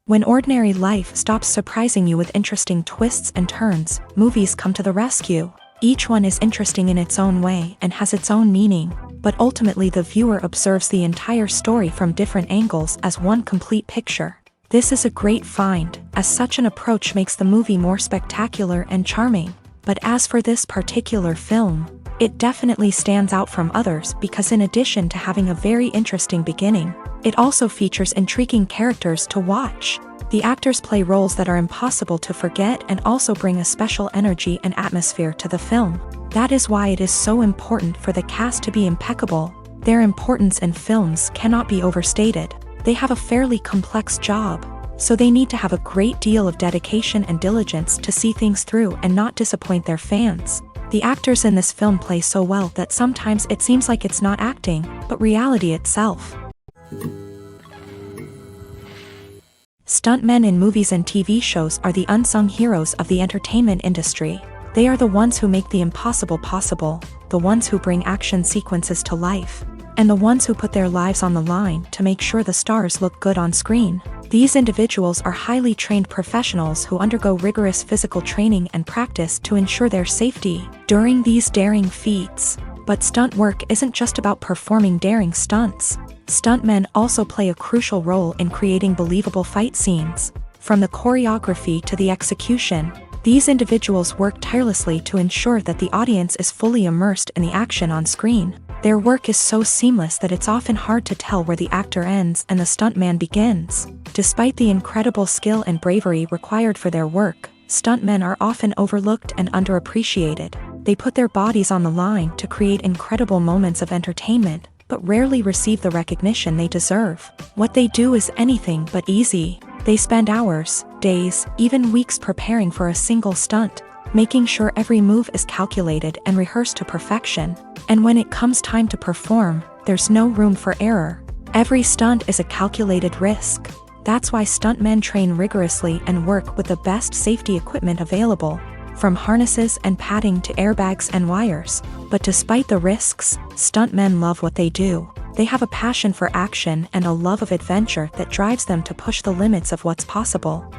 When ordinary life stops surprising you with interesting twists and turns, movies come to the rescue. Each one is interesting in its own way and has its own meaning, but ultimately the viewer observes the entire story from different angles as one complete picture. This is a great find, as such an approach makes the movie more spectacular and charming. But as for this particular film, it definitely stands out from others because in addition to having a very interesting beginning, it also features intriguing characters to watch. The actors play roles that are impossible to forget and also bring a special energy and atmosphere to the film. That is why it is so important for the cast to be impeccable. Their importance in films cannot be overstated. They have a fairly complex job, so they need to have a great deal of dedication and diligence to see things through and not disappoint their fans. The actors in this film play so well that sometimes it seems like it's not acting, but reality itself. Stuntmen in movies and TV shows are the unsung heroes of the entertainment industry. They are the ones who make the impossible possible, the ones who bring action sequences to life, and the ones who put their lives on the line to make sure the stars look good on screen. These individuals are highly trained professionals who undergo rigorous physical training and practice to ensure their safety during these daring feats. But stunt work isn't just about performing daring stunts. Stuntmen also play a crucial role in creating believable fight scenes. From the choreography to the execution, these individuals work tirelessly to ensure that the audience is fully immersed in the action on screen. Their work is so seamless that it's often hard to tell where the actor ends and the stuntman begins. Despite the incredible skill and bravery required for their work, stuntmen are often overlooked and underappreciated. They put their bodies on the line to create incredible moments of entertainment, but rarely receive the recognition they deserve. What they do is anything but easy. They spend hours, days, even weeks preparing for a single stunt, making sure every move is calculated and rehearsed to perfection. And when it comes time to perform, there's no room for error. Every stunt is a calculated risk. That's why stuntmen train rigorously and work with the best safety equipment available, from harnesses and padding to airbags and wires. But despite the risks, stuntmen love what they do. They have a passion for action and a love of adventure that drives them to push the limits of what's possible.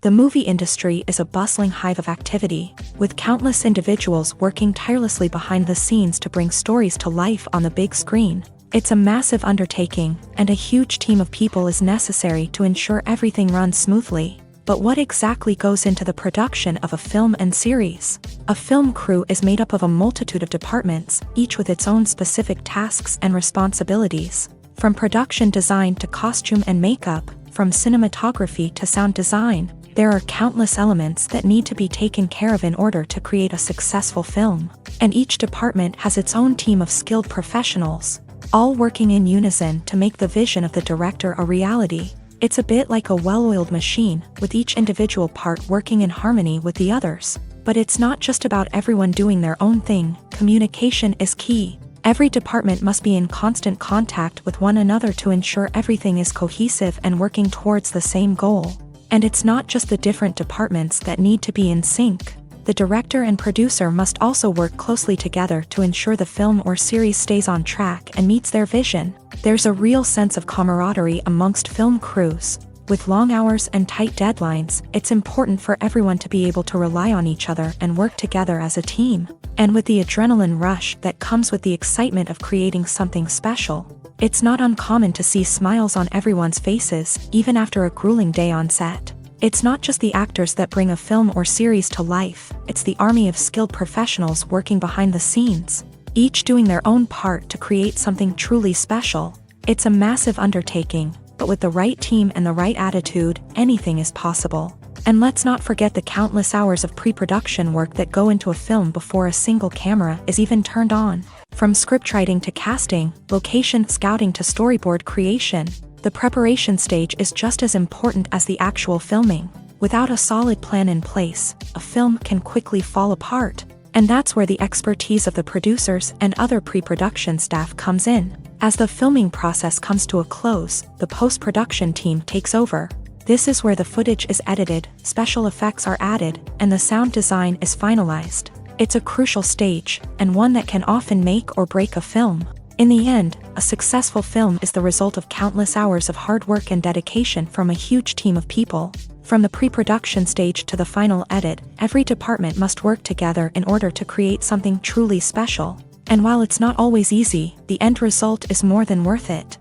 The movie industry is a bustling hive of activity, with countless individuals working tirelessly behind the scenes to bring stories to life on the big screen. It's a massive undertaking, and a huge team of people is necessary to ensure everything runs smoothly. But what exactly goes into the production of a film and series? A film crew is made up of a multitude of departments, each with its own specific tasks and responsibilities. From production design to costume and makeup, from cinematography to sound design, there are countless elements that need to be taken care of in order to create a successful film. And each department has its own team of skilled professionals, all working in unison to make the vision of the director a reality. It's a bit like a well-oiled machine, with each individual part working in harmony with the others. But it's not just about everyone doing their own thing. Communication is key. Every department must be in constant contact with one another to ensure everything is cohesive and working towards the same goal. And it's not just the different departments that need to be in sync. The director and producer must also work closely together to ensure the film or series stays on track and meets their vision. There's a real sense of camaraderie amongst film crews. With long hours and tight deadlines, it's important for everyone to be able to rely on each other and work together as a team. And with the adrenaline rush that comes with the excitement of creating something special, it's not uncommon to see smiles on everyone's faces, even after a grueling day on set. It's not just the actors that bring a film or series to life, it's the army of skilled professionals working behind the scenes, each doing their own part to create something truly special. It's a massive undertaking, but with the right team and the right attitude, anything is possible. And let's not forget the countless hours of pre-production work that go into a film before a single camera is even turned on. From scriptwriting to casting, location scouting to storyboard creation, the preparation stage is just as important as the actual filming. Without a solid plan in place, a film can quickly fall apart. And that's where the expertise of the producers and other pre-production staff comes in. As the filming process comes to a close, the post-production team takes over. This is where the footage is edited, special effects are added, and the sound design is finalized. It's a crucial stage, and one that can often make or break a film. In the end, a successful film is the result of countless hours of hard work and dedication from a huge team of people. From the pre-production stage to the final edit, every department must work together in order to create something truly special. And while it's not always easy, the end result is more than worth it.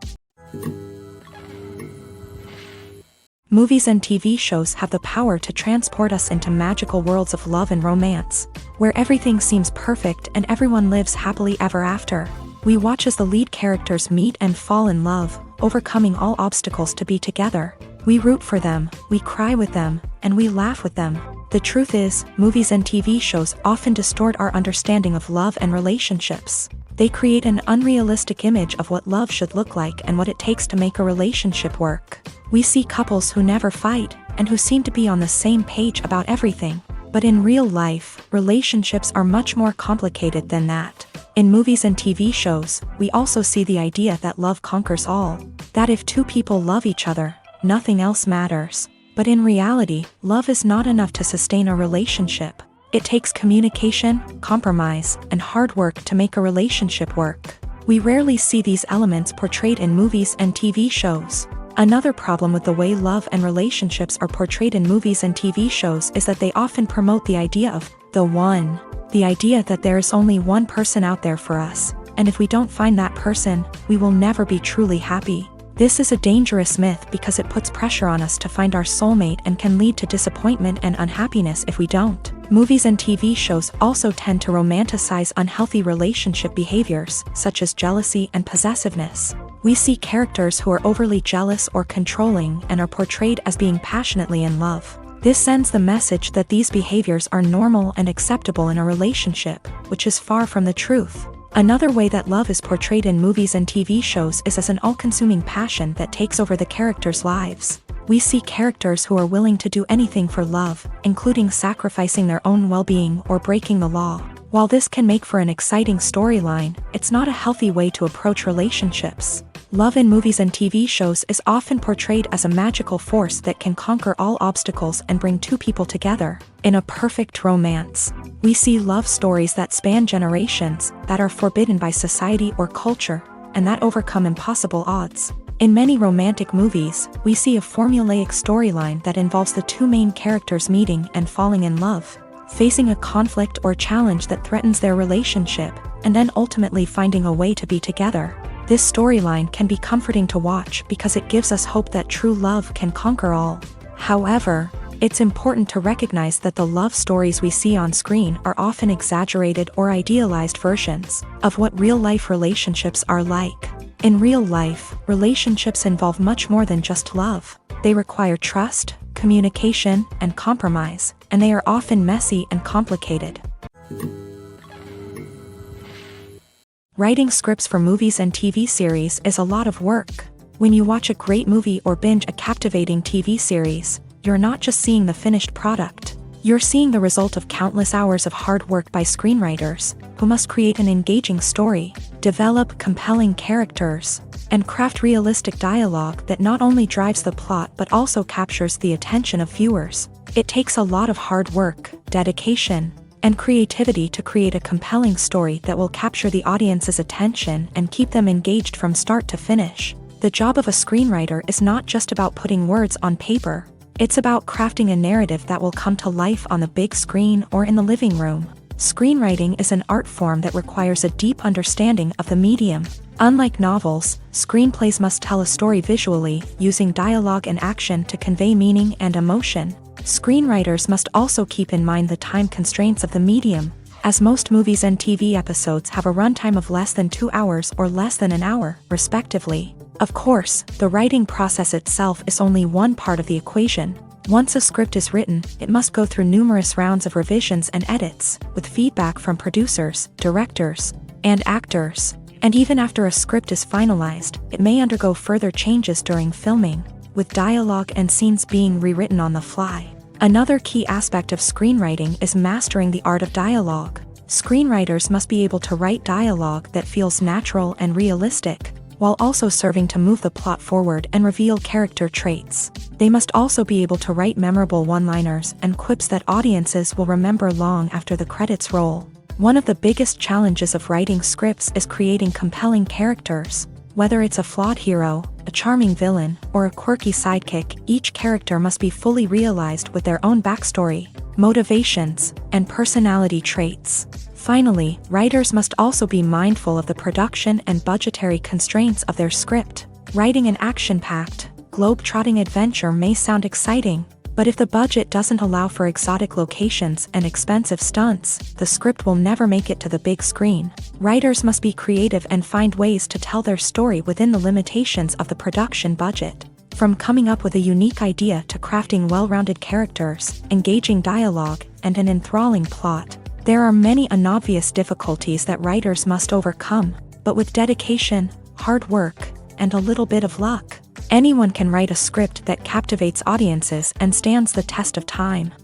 Movies and TV shows have the power to transport us into magical worlds of love and romance, where everything seems perfect and everyone lives happily ever after. We watch as the lead characters meet and fall in love, overcoming all obstacles to be together. We root for them, we cry with them, and we laugh with them. The truth is, movies and TV shows often distort our understanding of love and relationships. They create an unrealistic image of what love should look like and what it takes to make a relationship work. We see couples who never fight, and who seem to be on the same page about everything. But in real life, relationships are much more complicated than that. In movies and TV shows, we also see the idea that love conquers all. That if two people love each other, nothing else matters. But in reality, love is not enough to sustain a relationship. It takes communication, compromise, and hard work to make a relationship work. We rarely see these elements portrayed in movies and TV shows. Another problem with the way love and relationships are portrayed in movies and TV shows is that they often promote the idea of the one. The idea that there is only one person out there for us, and if we don't find that person, we will never be truly happy. This is a dangerous myth because it puts pressure on us to find our soulmate and can lead to disappointment and unhappiness if we don't. Movies and TV shows also tend to romanticize unhealthy relationship behaviors, such as jealousy and possessiveness. We see characters who are overly jealous or controlling and are portrayed as being passionately in love. This sends the message that these behaviors are normal and acceptable in a relationship, which is far from the truth. Another way that love is portrayed in movies and TV shows is as an all-consuming passion that takes over the characters' lives. We see characters who are willing to do anything for love, including sacrificing their own well-being or breaking the law. While this can make for an exciting storyline, it's not a healthy way to approach relationships. Love in movies and TV shows is often portrayed as a magical force that can conquer all obstacles and bring two people together in a perfect romance. We see love stories that span generations, that are forbidden by society or culture, and that overcome impossible odds. In many romantic movies, we see a formulaic storyline that involves the two main characters meeting and falling in love, facing a conflict or challenge that threatens their relationship, and then ultimately finding a way to be together. This storyline can be comforting to watch because it gives us hope that true love can conquer all. However, it's important to recognize that the love stories we see on screen are often exaggerated or idealized versions of what real-life relationships are like. In real life, relationships involve much more than just love. They require trust, communication, and compromise, and they are often messy and complicated. Writing scripts for movies and TV series is a lot of work. When you watch a great movie or binge a captivating TV series, you're not just seeing the finished product. You're seeing the result of countless hours of hard work by screenwriters, who must create an engaging story, develop compelling characters, and craft realistic dialogue that not only drives the plot but also captures the attention of viewers. It takes a lot of hard work, dedication, and creativity to create a compelling story that will capture the audience's attention and keep them engaged from start to finish. The job of a screenwriter is not just about putting words on paper. It's about crafting a narrative that will come to life on the big screen or in the living room. Screenwriting is an art form that requires a deep understanding of the medium. Unlike novels, screenplays must tell a story visually, using dialogue and action to convey meaning and emotion. Screenwriters must also keep in mind the time constraints of the medium, as most movies and TV episodes have a runtime of less than 2 hours or less than an hour, respectively. Of course, the writing process itself is only one part of the equation. Once a script is written, it must go through numerous rounds of revisions and edits, with feedback from producers, directors, and actors. And even after a script is finalized, it may undergo further changes during filming, with dialogue and scenes being rewritten on the fly. Another key aspect of screenwriting is mastering the art of dialogue. Screenwriters must be able to write dialogue that feels natural and realistic, while also serving to move the plot forward and reveal character traits. They must also be able to write memorable one-liners and quips that audiences will remember long after the credits roll. One of the biggest challenges of writing scripts is creating compelling characters. Whether it's a flawed hero, a charming villain, or a quirky sidekick, each character must be fully realized with their own backstory, motivations, and personality traits. Finally, writers must also be mindful of the production and budgetary constraints of their script. Writing an action-packed, globe-trotting adventure may sound exciting, but if the budget doesn't allow for exotic locations and expensive stunts, the script will never make it to the big screen. Writers must be creative and find ways to tell their story within the limitations of the production budget. From coming up with a unique idea to crafting well-rounded characters, engaging dialogue, and an enthralling plot, there are many unobvious difficulties that writers must overcome, but with dedication, hard work, and a little bit of luck, anyone can write a script that captivates audiences and stands the test of time.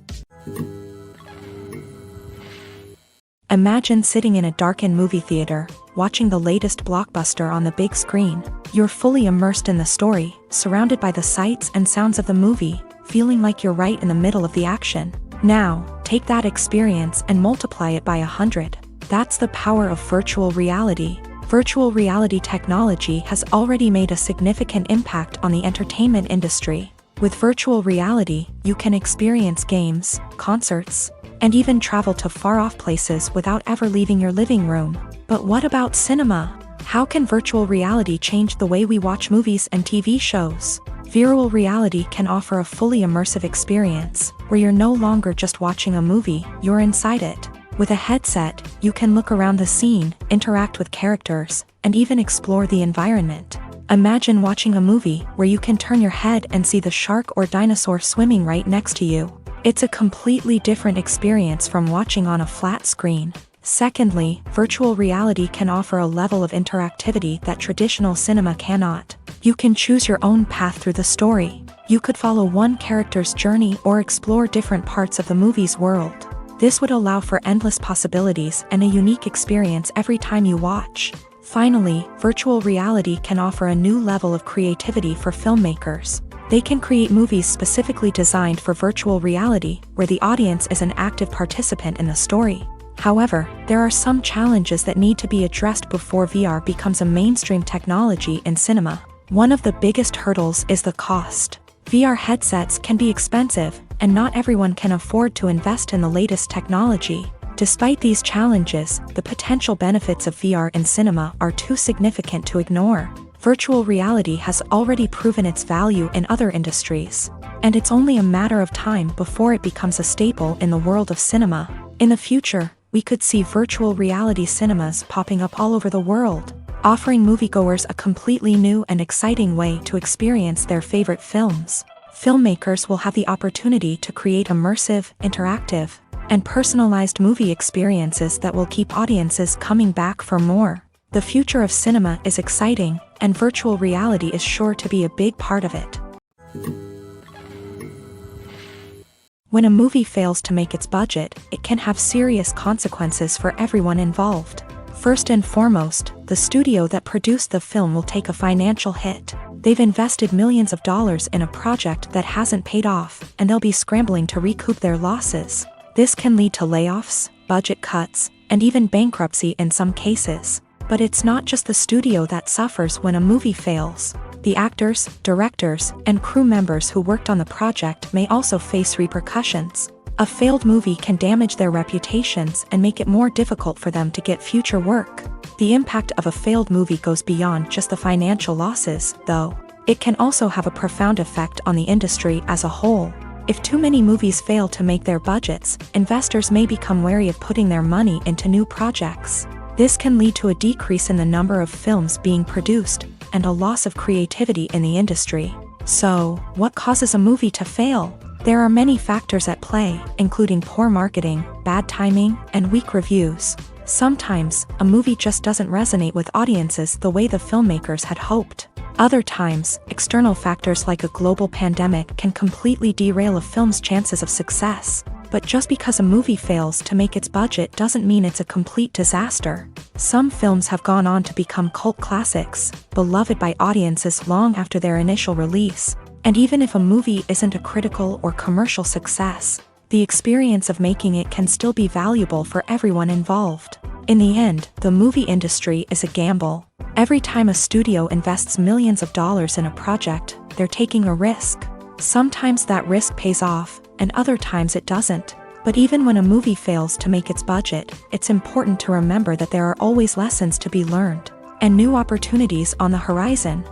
Imagine sitting in a darkened movie theater, watching the latest blockbuster on the big screen. You're fully immersed in the story, surrounded by the sights and sounds of the movie, feeling like you're right in the middle of the action. Now, take that experience and multiply it by 100. That's the power of virtual reality. Virtual reality technology has already made a significant impact on the entertainment industry. With virtual reality, you can experience games, concerts, and even travel to far-off places without ever leaving your living room. But what about cinema? How can virtual reality change the way we watch movies and TV shows? Virtual reality can offer a fully immersive experience, where you're no longer just watching a movie, you're inside it. With a headset, you can look around the scene, interact with characters, and even explore the environment. Imagine watching a movie where you can turn your head and see the shark or dinosaur swimming right next to you. It's a completely different experience from watching on a flat screen. Secondly, virtual reality can offer a level of interactivity that traditional cinema cannot. You can choose your own path through the story. You could follow one character's journey or explore different parts of the movie's world. This would allow for endless possibilities and a unique experience every time you watch. Finally, virtual reality can offer a new level of creativity for filmmakers. They can create movies specifically designed for virtual reality, where the audience is an active participant in the story. However, there are some challenges that need to be addressed before VR becomes a mainstream technology in cinema. One of the biggest hurdles is the cost. VR headsets can be expensive, and not everyone can afford to invest in the latest technology. Despite these challenges, the potential benefits of VR in cinema are too significant to ignore. Virtual reality has already proven its value in other industries, and it's only a matter of time before it becomes a staple in the world of cinema. In the future, we could see virtual reality cinemas popping up all over the world, offering moviegoers a completely new and exciting way to experience their favorite films. Filmmakers will have the opportunity to create immersive, interactive, and personalized movie experiences that will keep audiences coming back for more. The future of cinema is exciting, and virtual reality is sure to be a big part of it. When a movie fails to make its budget, it can have serious consequences for everyone involved. First and foremost, the studio that produced the film will take a financial hit. They've invested millions of dollars in a project that hasn't paid off, and they'll be scrambling to recoup their losses. This can lead to layoffs, budget cuts, and even bankruptcy in some cases. But it's not just the studio that suffers when a movie fails. The actors, directors, and crew members who worked on the project may also face repercussions. A failed movie can damage their reputations and make it more difficult for them to get future work. The impact of a failed movie goes beyond just the financial losses, though. It can also have a profound effect on the industry as a whole. If too many movies fail to make their budgets, investors may become wary of putting their money into new projects. This can lead to a decrease in the number of films being produced, and a loss of creativity in the industry. So, what causes a movie to fail? There are many factors at play, including poor marketing, bad timing, and weak reviews. Sometimes, a movie just doesn't resonate with audiences the way the filmmakers had hoped. Other times, external factors like a global pandemic can completely derail a film's chances of success. But just because a movie fails to make its budget doesn't mean it's a complete disaster. Some films have gone on to become cult classics, beloved by audiences long after their initial release. And even if a movie isn't a critical or commercial success, the experience of making it can still be valuable for everyone involved. In the end, the movie industry is a gamble. Every time a studio invests millions of dollars in a project, they're taking a risk. Sometimes that risk pays off, and other times it doesn't. But even when a movie fails to make its budget, it's important to remember that there are always lessons to be learned, and new opportunities on the horizon.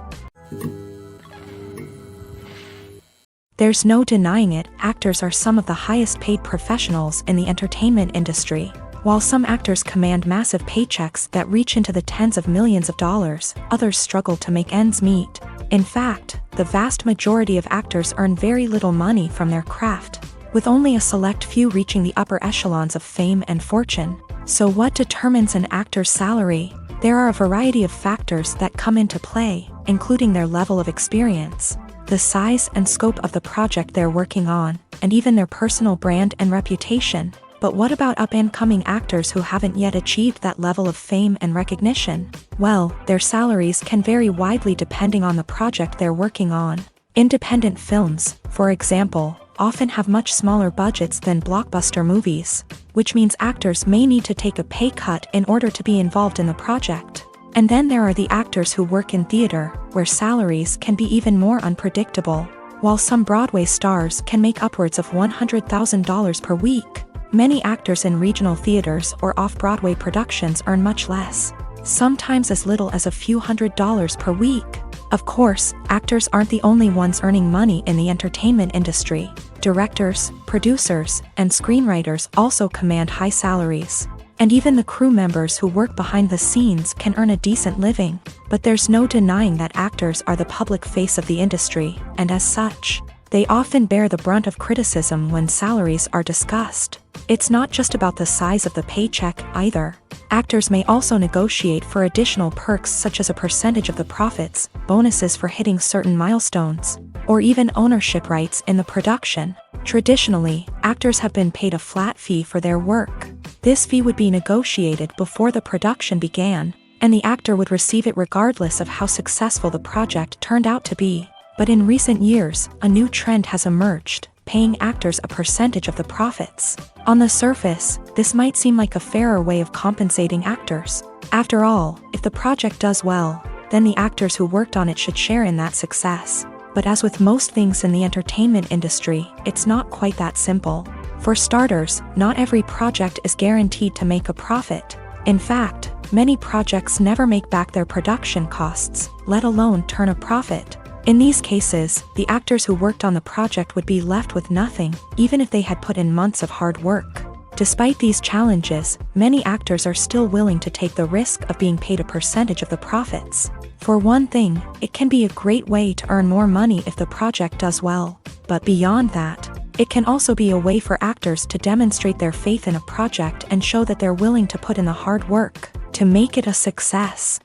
There's no denying it, actors are some of the highest paid professionals in the entertainment industry. While some actors command massive paychecks that reach into the tens of millions of dollars, others struggle to make ends meet. In fact, the vast majority of actors earn very little money from their craft, with only a select few reaching the upper echelons of fame and fortune. So what determines an actor's salary? There are a variety of factors that come into play, including their level of experience, the size and scope of the project they're working on, and even their personal brand and reputation. But what about up-and-coming actors who haven't yet achieved that level of fame and recognition? Well, their salaries can vary widely depending on the project they're working on. Independent films, for example, often have much smaller budgets than blockbuster movies, which means actors may need to take a pay cut in order to be involved in the project. And then there are the actors who work in theater, where salaries can be even more unpredictable. While some Broadway stars can make upwards of $100,000 per week, many actors in regional theaters or off-Broadway productions earn much less, sometimes as little as a few $100s per week. Of course, actors aren't the only ones earning money in the entertainment industry. Directors, producers, and screenwriters also command high salaries. And even the crew members who work behind the scenes can earn a decent living. But there's no denying that actors are the public face of the industry, and as such, they often bear the brunt of criticism when salaries are discussed. It's not just about the size of the paycheck, either. Actors may also negotiate for additional perks such as a percentage of the profits, bonuses for hitting certain milestones, or even ownership rights in the production. Traditionally, actors have been paid a flat fee for their work. This fee would be negotiated before the production began, and the actor would receive it regardless of how successful the project turned out to be. But in recent years, a new trend has emerged, paying actors a percentage of the profits. On the surface, this might seem like a fairer way of compensating actors. After all, if the project does well, then the actors who worked on it should share in that success. But as with most things in the entertainment industry, it's not quite that simple. For starters, not every project is guaranteed to make a profit. In fact, many projects never make back their production costs, let alone turn a profit. In these cases, the actors who worked on the project would be left with nothing, even if they had put in months of hard work. Despite these challenges, many actors are still willing to take the risk of being paid a percentage of the profits. For one thing, it can be a great way to earn more money if the project does well. But beyond that, it can also be a way for actors to demonstrate their faith in a project and show that they're willing to put in the hard work to make it a success.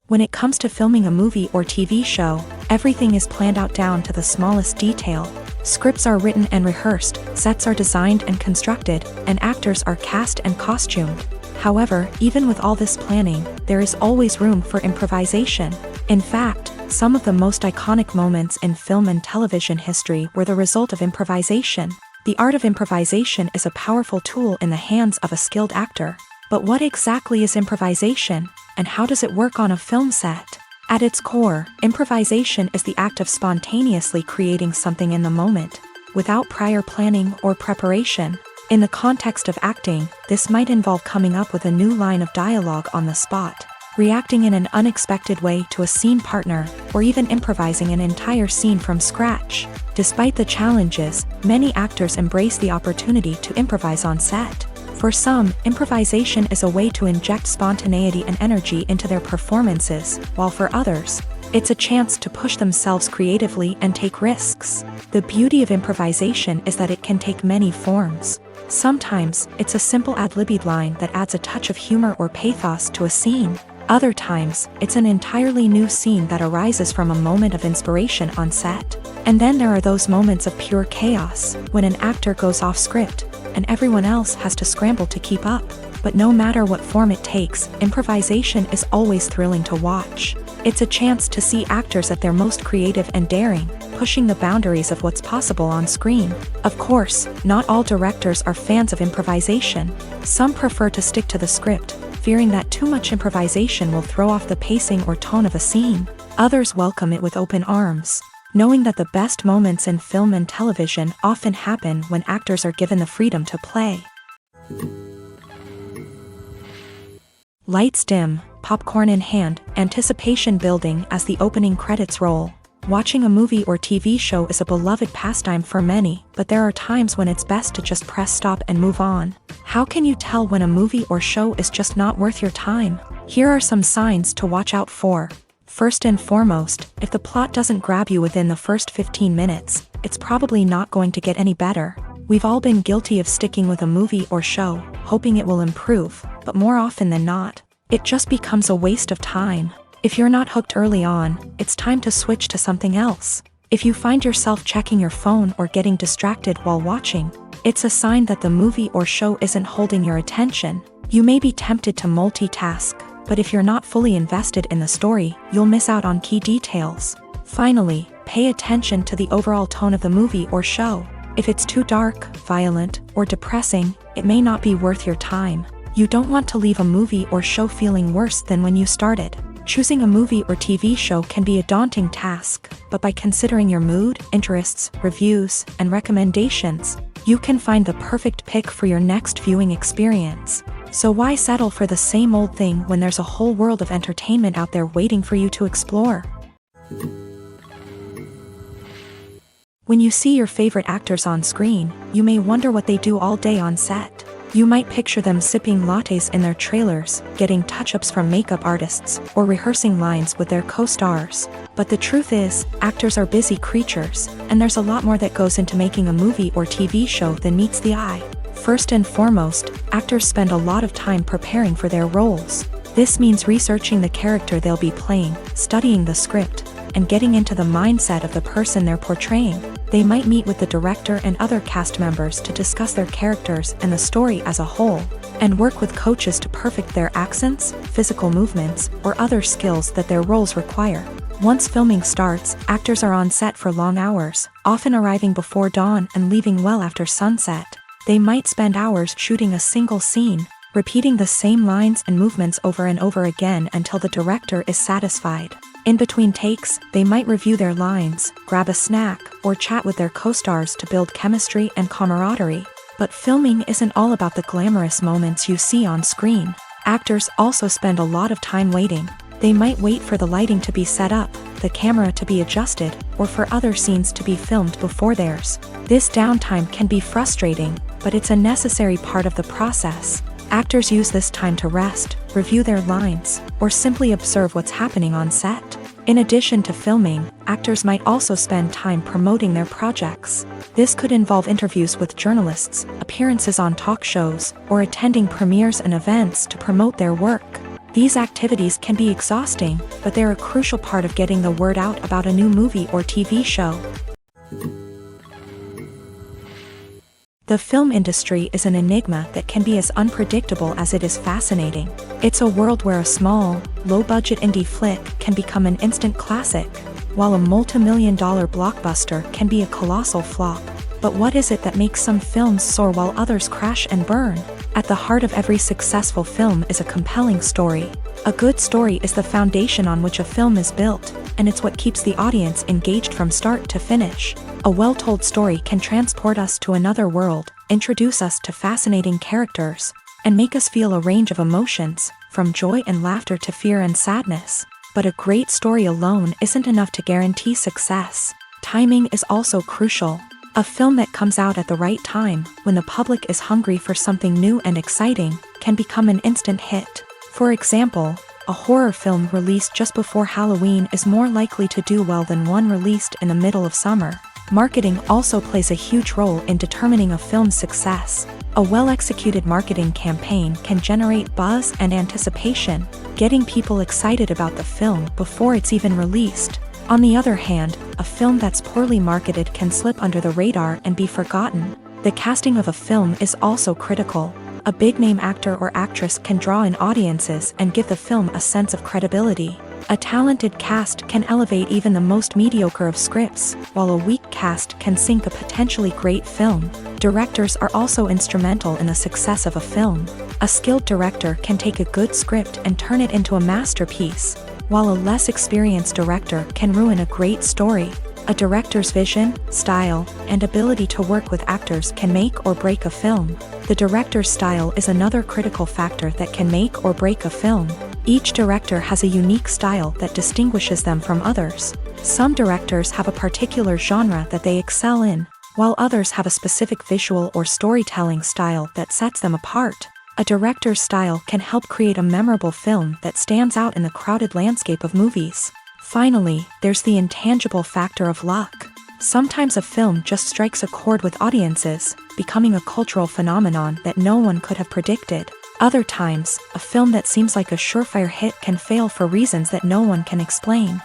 When it comes to filming a movie or TV show, everything is planned out down to the smallest detail. Scripts are written and rehearsed, sets are designed and constructed, and actors are cast and costumed. However, even with all this planning, there is always room for improvisation. In fact, some of the most iconic moments in film and television history were the result of improvisation. The art of improvisation is a powerful tool in the hands of a skilled actor. But what exactly is improvisation, and how does it work on a film set? At its core, improvisation is the act of spontaneously creating something in the moment, without prior planning or preparation. In the context of acting, this might involve coming up with a new line of dialogue on the spot, reacting in an unexpected way to a scene partner, or even improvising an entire scene from scratch. Despite the challenges, many actors embrace the opportunity to improvise on set. For some, improvisation is a way to inject spontaneity and energy into their performances, while for others, it's a chance to push themselves creatively and take risks. The beauty of improvisation is that it can take many forms. Sometimes, it's a simple ad-libbed line that adds a touch of humor or pathos to a scene. Other times, it's an entirely new scene that arises from a moment of inspiration on set. And then there are those moments of pure chaos, when an actor goes off script, and everyone else has to scramble to keep up. But no matter what form it takes, improvisation is always thrilling to watch. It's a chance to see actors at their most creative and daring, pushing the boundaries of what's possible on screen. Of course, not all directors are fans of improvisation. Some prefer to stick to the script, fearing that too much improvisation will throw off the pacing or tone of a scene. Others welcome it with open arms, knowing that the best moments in film and television often happen when actors are given the freedom to play. Lights dim, popcorn in hand, anticipation building as the opening credits roll. Watching a movie or TV show is a beloved pastime for many, but there are times when it's best to just press stop and move on. How can you tell when a movie or show is just not worth your time? Here are some signs to watch out for. First and foremost, if the plot doesn't grab you within the first 15 minutes, it's probably not going to get any better. We've all been guilty of sticking with a movie or show, hoping it will improve, but more often than not, it just becomes a waste of time. If you're not hooked early on, it's time to switch to something else. If you find yourself checking your phone or getting distracted while watching, it's a sign that the movie or show isn't holding your attention. You may be tempted to multitask, but if you're not fully invested in the story, you'll miss out on key details. Finally, pay attention to the overall tone of the movie or show. If it's too dark, violent, or depressing, it may not be worth your time. You don't want to leave a movie or show feeling worse than when you started. Choosing a movie or TV show can be a daunting task, but by considering your mood, interests, reviews, and recommendations, you can find the perfect pick for your next viewing experience. So why settle for the same old thing when there's a whole world of entertainment out there waiting for you to explore? When you see your favorite actors on screen, you may wonder what they do all day on set. You might picture them sipping lattes in their trailers, getting touch-ups from makeup artists, or rehearsing lines with their co-stars. But the truth is, actors are busy creatures, and there's a lot more that goes into making a movie or TV show than meets the eye. First and foremost, actors spend a lot of time preparing for their roles. This means researching the character they'll be playing, studying the script, and getting into the mindset of the person they're portraying. They might meet with the director and other cast members to discuss their characters and the story as a whole, and work with coaches to perfect their accents, physical movements, or other skills that their roles require. Once filming starts, actors are on set for long hours, often arriving before dawn and leaving well after sunset. They might spend hours shooting a single scene, repeating the same lines and movements over and over again until the director is satisfied. In between takes, they might review their lines, grab a snack, or chat with their co-stars to build chemistry and camaraderie. But filming isn't all about the glamorous moments you see on screen. Actors also spend a lot of time waiting. They might wait for the lighting to be set up, the camera to be adjusted, or for other scenes to be filmed before theirs. This downtime can be frustrating, but it's a necessary part of the process. Actors use this time to rest, review their lines, or simply observe what's happening on set. In addition to filming, actors might also spend time promoting their projects. This could involve interviews with journalists, appearances on talk shows, or attending premieres and events to promote their work. These activities can be exhausting, but they're a crucial part of getting the word out about a new movie or TV show. The film industry is an enigma that can be as unpredictable as it is fascinating. It's a world where a small, low-budget indie flick can become an instant classic, while a multi-million-dollar blockbuster can be a colossal flop. But what is it that makes some films soar while others crash and burn? At the heart of every successful film is a compelling story. A good story is the foundation on which a film is built, and it's what keeps the audience engaged from start to finish. A well-told story can transport us to another world, introduce us to fascinating characters, and make us feel a range of emotions, from joy and laughter to fear and sadness. But a great story alone isn't enough to guarantee success. Timing is also crucial. A film that comes out at the right time, when the public is hungry for something new and exciting, can become an instant hit. For example, a horror film released just before Halloween is more likely to do well than one released in the middle of summer. Marketing also plays a huge role in determining a film's success. A well-executed marketing campaign can generate buzz and anticipation, getting people excited about the film before it's even released. On the other hand, a film that's poorly marketed can slip under the radar and be forgotten. The casting of a film is also critical. A big-name actor or actress can draw in audiences and give the film a sense of credibility. A talented cast can elevate even the most mediocre of scripts, while a weak cast can sink a potentially great film. Directors are also instrumental in the success of a film. A skilled director can take a good script and turn it into a masterpiece, while a less experienced director can ruin a great story. A director's vision, style, and ability to work with actors can make or break a film. The director's style is another critical factor that can make or break a film. Each director has a unique style that distinguishes them from others. Some directors have a particular genre that they excel in, while others have a specific visual or storytelling style that sets them apart. A director's style can help create a memorable film that stands out in the crowded landscape of movies. Finally, there's the intangible factor of luck. Sometimes a film just strikes a chord with audiences, becoming a cultural phenomenon that no one could have predicted. Other times, a film that seems like a surefire hit can fail for reasons that no one can explain.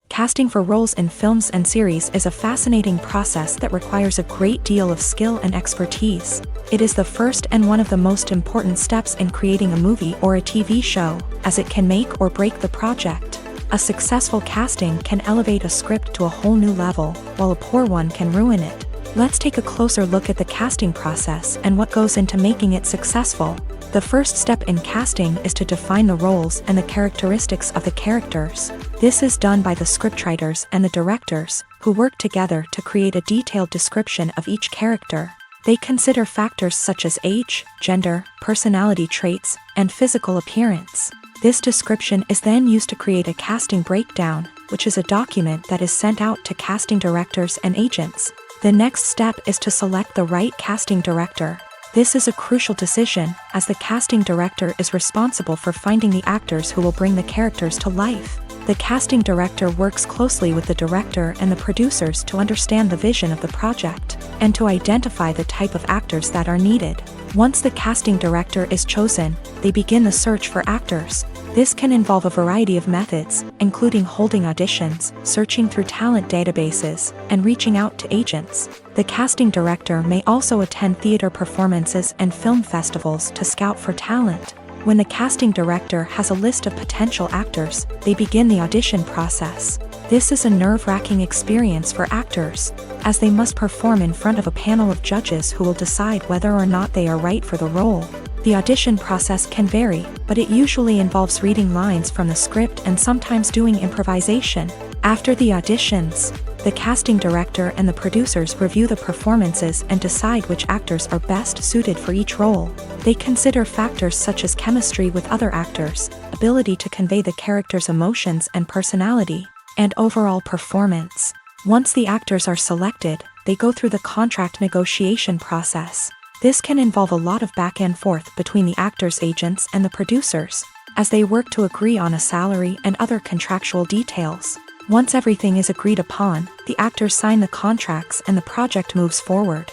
Casting for roles in films and series is a fascinating process that requires a great deal of skill and expertise. It is the first and one of the most important steps in creating a movie or a TV show, as it can make or break the project. A successful casting can elevate a script to a whole new level, while a poor one can ruin it. Let's take a closer look at the casting process and what goes into making it successful. The first step in casting is to define the roles and the characteristics of the characters. This is done by the scriptwriters and the directors, who work together to create a detailed description of each character. They consider factors such as age, gender, personality traits, and physical appearance. This description is then used to create a casting breakdown, which is a document that is sent out to casting directors and agents. The next step is to select the right casting director. This is a crucial decision, as the casting director is responsible for finding the actors who will bring the characters to life. The casting director works closely with the director and the producers to understand the vision of the project, and to identify the type of actors that are needed. Once the casting director is chosen, they begin the search for actors. This can involve a variety of methods, including holding auditions, searching through talent databases, and reaching out to agents. The casting director may also attend theater performances and film festivals to scout for talent. When the casting director has a list of potential actors, they begin the audition process. This is a nerve-wracking experience for actors, as they must perform in front of a panel of judges who will decide whether or not they are right for the role. The audition process can vary, but it usually involves reading lines from the script and sometimes doing improvisation. After the auditions, the casting director and the producers review the performances and decide which actors are best suited for each role. They consider factors such as chemistry with other actors, ability to convey the character's emotions and personality, and overall performance. Once the actors are selected, they go through the contract negotiation process. This can involve a lot of back and forth between the actors' agents and the producers, as they work to agree on a salary and other contractual details. Once everything is agreed upon, the actors sign the contracts and the project moves forward.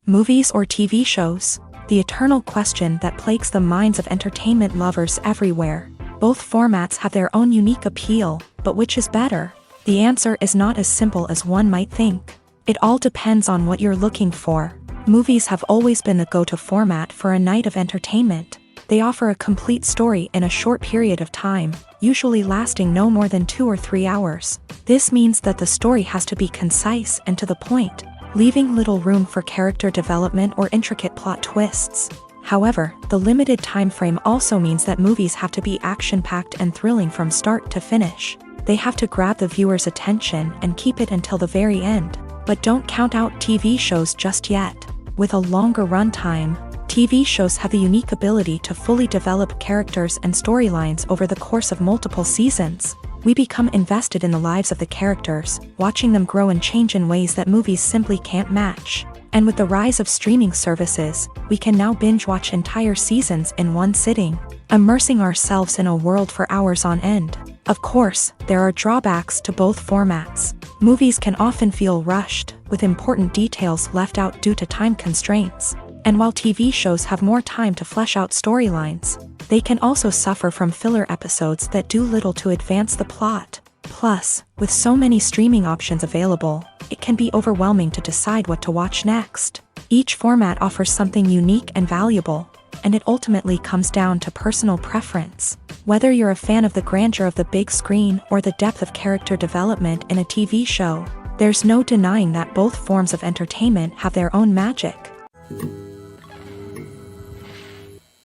Movies or TV shows? The eternal question that plagues the minds of entertainment lovers everywhere. Both formats have their own unique appeal, but which is better? The answer is not as simple as one might think. It all depends on what you're looking for. Movies have always been the go-to format for a night of entertainment. They offer a complete story in a short period of time, usually lasting no more than 2 or 3 hours. This means that the story has to be concise and to the point, leaving little room for character development or intricate plot twists. However, the limited time frame also means that movies have to be action-packed and thrilling from start to finish. They have to grab the viewer's attention and keep it until the very end. But don't count out TV shows just yet. With a longer runtime, TV shows have the unique ability to fully develop characters and storylines over the course of multiple seasons. We become invested in the lives of the characters, watching them grow and change in ways that movies simply can't match. And with the rise of streaming services, we can now binge-watch entire seasons in one sitting, immersing ourselves in a world for hours on end. Of course, there are drawbacks to both formats. Movies can often feel rushed, with important details left out due to time constraints. And while TV shows have more time to flesh out storylines, they can also suffer from filler episodes that do little to advance the plot. Plus, with so many streaming options available, it can be overwhelming to decide what to watch next. Each format offers something unique and valuable, and it ultimately comes down to personal preference. Whether you're a fan of the grandeur of the big screen or the depth of character development in a TV show, there's no denying that both forms of entertainment have their own magic.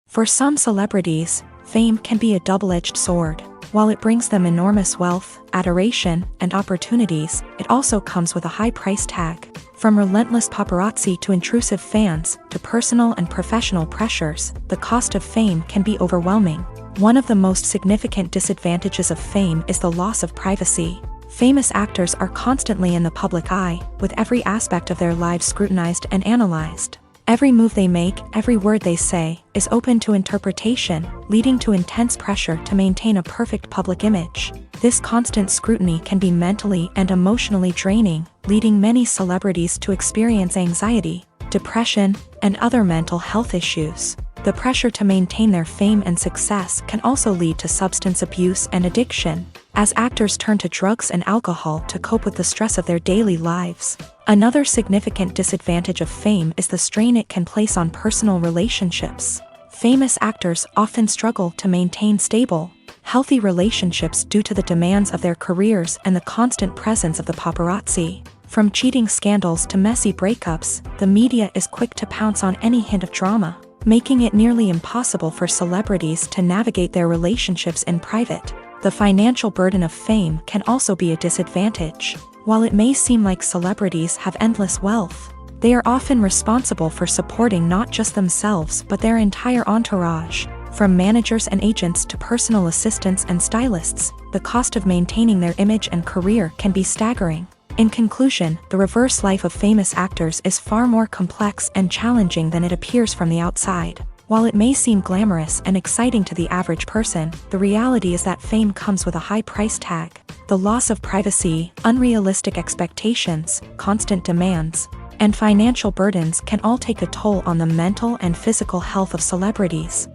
For some celebrities, fame can be a double-edged sword. While it brings them enormous wealth, adoration, and opportunities, it also comes with a high price tag. From relentless paparazzi to intrusive fans, to personal and professional pressures, the cost of fame can be overwhelming. One of the most significant disadvantages of fame is the loss of privacy. Famous actors are constantly in the public eye, with every aspect of their lives scrutinized and analyzed. Every move they make, every word they say, is open to interpretation, leading to intense pressure to maintain a perfect public image. This constant scrutiny can be mentally and emotionally draining, leading many celebrities to experience anxiety, depression, and other mental health issues. The pressure to maintain their fame and success can also lead to substance abuse and addiction, as actors turn to drugs and alcohol to cope with the stress of their daily lives. Another significant disadvantage of fame is the strain it can place on personal relationships. Famous actors often struggle to maintain stable, healthy relationships due to the demands of their careers and the constant presence of the paparazzi. From cheating scandals to messy breakups, the media is quick to pounce on any hint of drama, making it nearly impossible for celebrities to navigate their relationships in private. The financial burden of fame can also be a disadvantage. While it may seem like celebrities have endless wealth, they are often responsible for supporting not just themselves but their entire entourage. From managers and agents to personal assistants and stylists, the cost of maintaining their image and career can be staggering. In conclusion, the reverse life of famous actors is far more complex and challenging than it appears from the outside. While it may seem glamorous and exciting to the average person, the reality is that fame comes with a high price tag. The loss of privacy, unrealistic expectations, constant demands, and financial burdens can all take a toll on the mental and physical health of celebrities.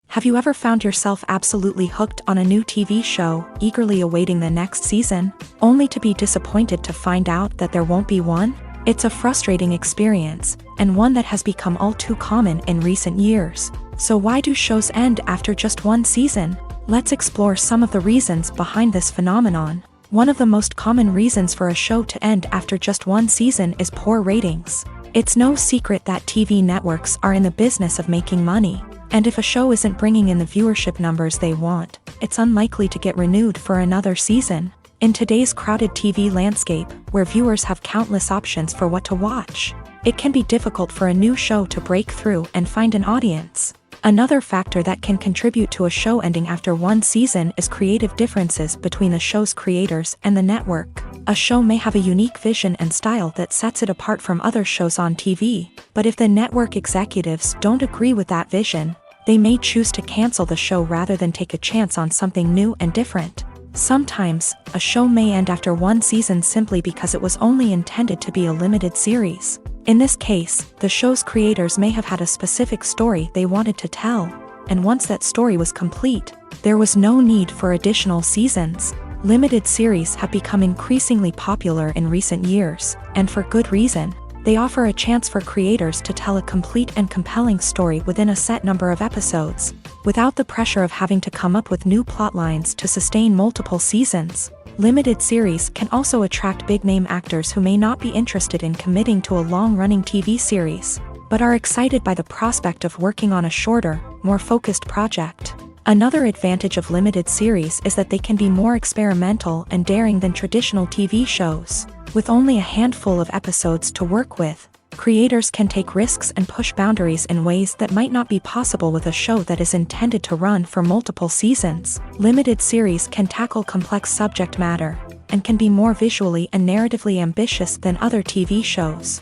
Have you ever found yourself absolutely hooked on a new TV show, eagerly awaiting the next season, only to be disappointed to find out that there won't be one? It's a frustrating experience, and one that has become all too common in recent years. So why do shows end after just one season? Let's explore some of the reasons behind this phenomenon. One of the most common reasons for a show to end after just one season is poor ratings. It's no secret that TV networks are in the business of making money, and if a show isn't bringing in the viewership numbers they want, it's unlikely to get renewed for another season. In today's crowded TV landscape, where viewers have countless options for what to watch, it can be difficult for a new show to break through and find an audience. Another factor that can contribute to a show ending after one season is creative differences between the show's creators and the network. A show may have a unique vision and style that sets it apart from other shows on TV, but if the network executives don't agree with that vision, they may choose to cancel the show rather than take a chance on something new and different. Sometimes, a show may end after one season simply because it was only intended to be a limited series. In this case, the show's creators may have had a specific story they wanted to tell, and once that story was complete, there was no need for additional seasons. Limited series have become increasingly popular in recent years, and for good reason. They offer a chance for creators to tell a complete and compelling story within a set number of episodes. without the pressure of having to come up with new plotlines to sustain multiple seasons. Limited series can also attract big-name actors who may not be interested in committing to a long-running TV series, but are excited by the prospect of working on a shorter, more focused project. Another advantage of limited series is that they can be more experimental and daring than traditional TV shows. With only a handful of episodes to work with, creators can take risks and push boundaries in ways that might not be possible with a show that is intended to run for multiple seasons. Limited series can tackle complex subject matter, and can be more visually and narratively ambitious than other TV shows.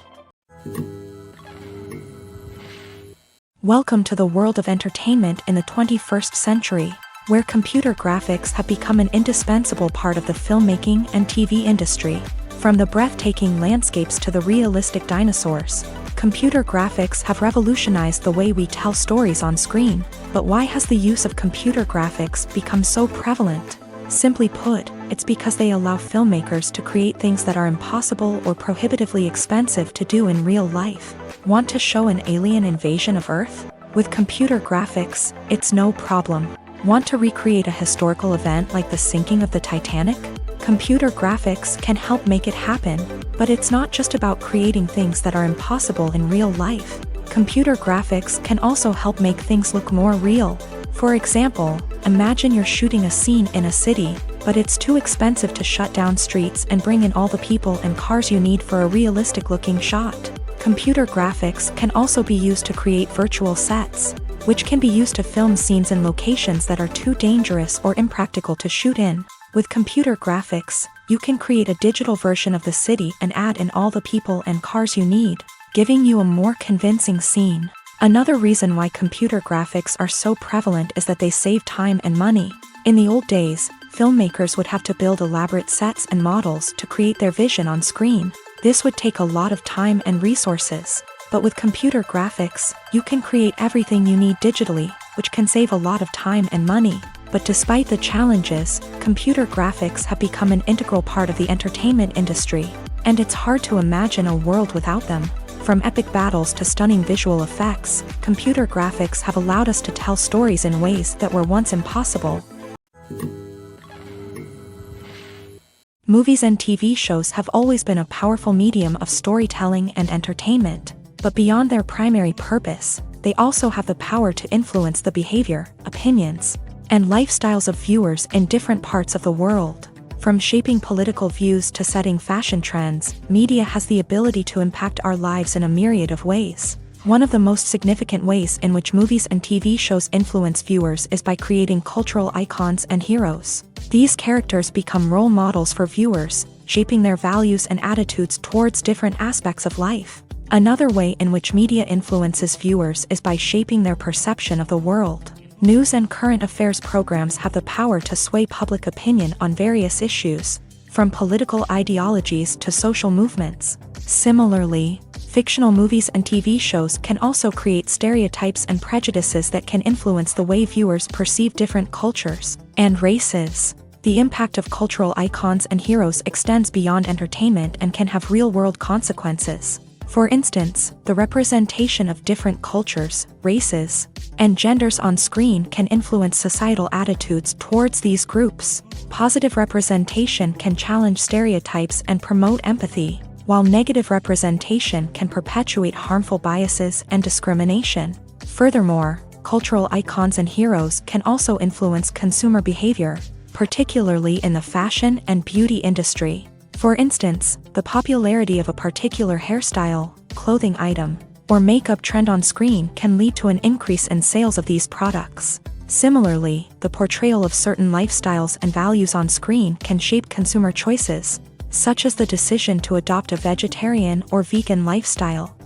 Welcome to the world of entertainment in the 21st century, where computer graphics have become an indispensable part of the filmmaking and TV industry. From the breathtaking landscapes to the realistic dinosaurs, computer graphics have revolutionized the way we tell stories on screen. But why has the use of computer graphics become so prevalent? Simply put, it's because they allow filmmakers to create things that are impossible or prohibitively expensive to do in real life. Want to show an alien invasion of Earth? With computer graphics, it's no problem. Want to recreate a historical event like the sinking of the Titanic? Computer graphics can help make it happen, but it's not just about creating things that are impossible in real life. Computer graphics can also help make things look more real. For example, imagine you're shooting a scene in a city, but it's too expensive to shut down streets and bring in all the people and cars you need for a realistic-looking shot. Computer graphics can also be used to create virtual sets, which can be used to film scenes in locations that are too dangerous or impractical to shoot in. With computer graphics, you can create a digital version of the city and add in all the people and cars you need, giving you a more convincing scene. Another reason why computer graphics are so prevalent is that they save time and money. In the old days, filmmakers would have to build elaborate sets and models to create their vision on screen. This would take a lot of time and resources. But with computer graphics, you can create everything you need digitally, which can save a lot of time and money. But despite the challenges, computer graphics have become an integral part of the entertainment industry, and it's hard to imagine a world without them. From epic battles to stunning visual effects, computer graphics have allowed us to tell stories in ways that were once impossible. Movies and TV shows have always been a powerful medium of storytelling and entertainment, but beyond their primary purpose, they also have the power to influence the behavior, opinions, and lifestyles of viewers in different parts of the world. From shaping political views to setting fashion trends, media has the ability to impact our lives in a myriad of ways. One of the most significant ways in which movies and TV shows influence viewers is by creating cultural icons and heroes. These characters become role models for viewers, shaping their values and attitudes towards different aspects of life. Another way in which media influences viewers is by shaping their perception of the world. News and current affairs programs have the power to sway public opinion on various issues, from political ideologies to social movements. Similarly, fictional movies and TV shows can also create stereotypes and prejudices that can influence the way viewers perceive different cultures and races. The impact of cultural icons and heroes extends beyond entertainment and can have real-world consequences. For instance, the representation of different cultures, races, and genders on screen can influence societal attitudes towards these groups. Positive representation can challenge stereotypes and promote empathy, while negative representation can perpetuate harmful biases and discrimination. Furthermore, cultural icons and heroes can also influence consumer behavior, particularly in the fashion and beauty industry. For instance, the popularity of a particular hairstyle, clothing item, or makeup trend on screen can lead to an increase in sales of these products. Similarly, the portrayal of certain lifestyles and values on screen can shape consumer choices, such as the decision to adopt a vegetarian or vegan lifestyle.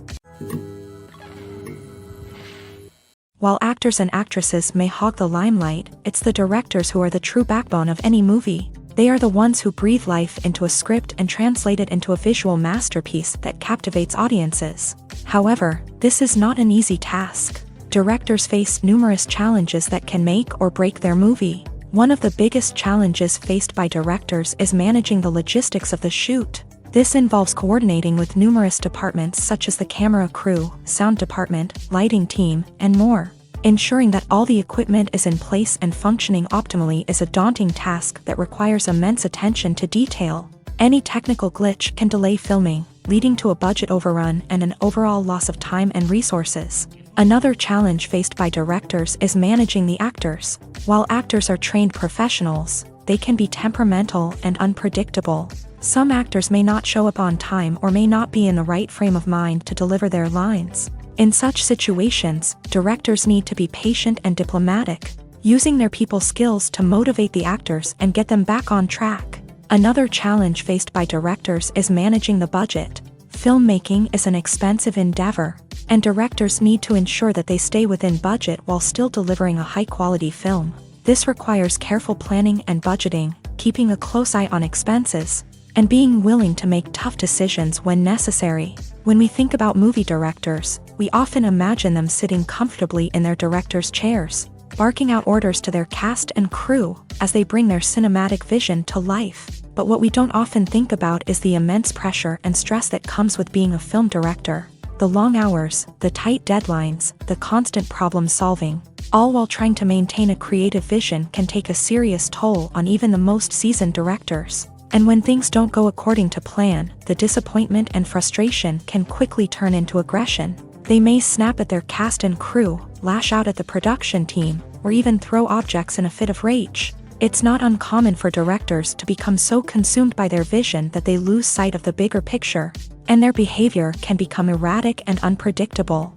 While actors and actresses may hog the limelight, it's the directors who are the true backbone of any movie. They are the ones who breathe life into a script and translate it into a visual masterpiece that captivates audiences. However, this is not an easy task. Directors face numerous challenges that can make or break their movie. One of the biggest challenges faced by directors is managing the logistics of the shoot. This involves coordinating with numerous departments such as the camera crew, sound department, lighting team, and more. Ensuring that all the equipment is in place and functioning optimally is a daunting task that requires immense attention to detail. Any technical glitch can delay filming, leading to a budget overrun and an overall loss of time and resources. Another challenge faced by directors is managing the actors. While actors are trained professionals, they can be temperamental and unpredictable. Some actors may not show up on time or may not be in the right frame of mind to deliver their lines. In such situations, directors need to be patient and diplomatic, using their people skills to motivate the actors and get them back on track. Another challenge faced by directors is managing the budget. Filmmaking is an expensive endeavor, and directors need to ensure that they stay within budget while still delivering a high-quality film. This requires careful planning and budgeting, keeping a close eye on expenses, and being willing to make tough decisions when necessary. When we think about movie directors, we often imagine them sitting comfortably in their director's chairs, barking out orders to their cast and crew as they bring their cinematic vision to life. But what we don't often think about is the immense pressure and stress that comes with being a film director. The long hours, the tight deadlines, the constant problem solving, all while trying to maintain a creative vision can take a serious toll on even the most seasoned directors. And when things don't go according to plan, the disappointment and frustration can quickly turn into aggression. They may snap at their cast and crew, lash out at the production team, or even throw objects in a fit of rage. It's not uncommon for directors to become so consumed by their vision that they lose sight of the bigger picture, and their behavior can become erratic and unpredictable.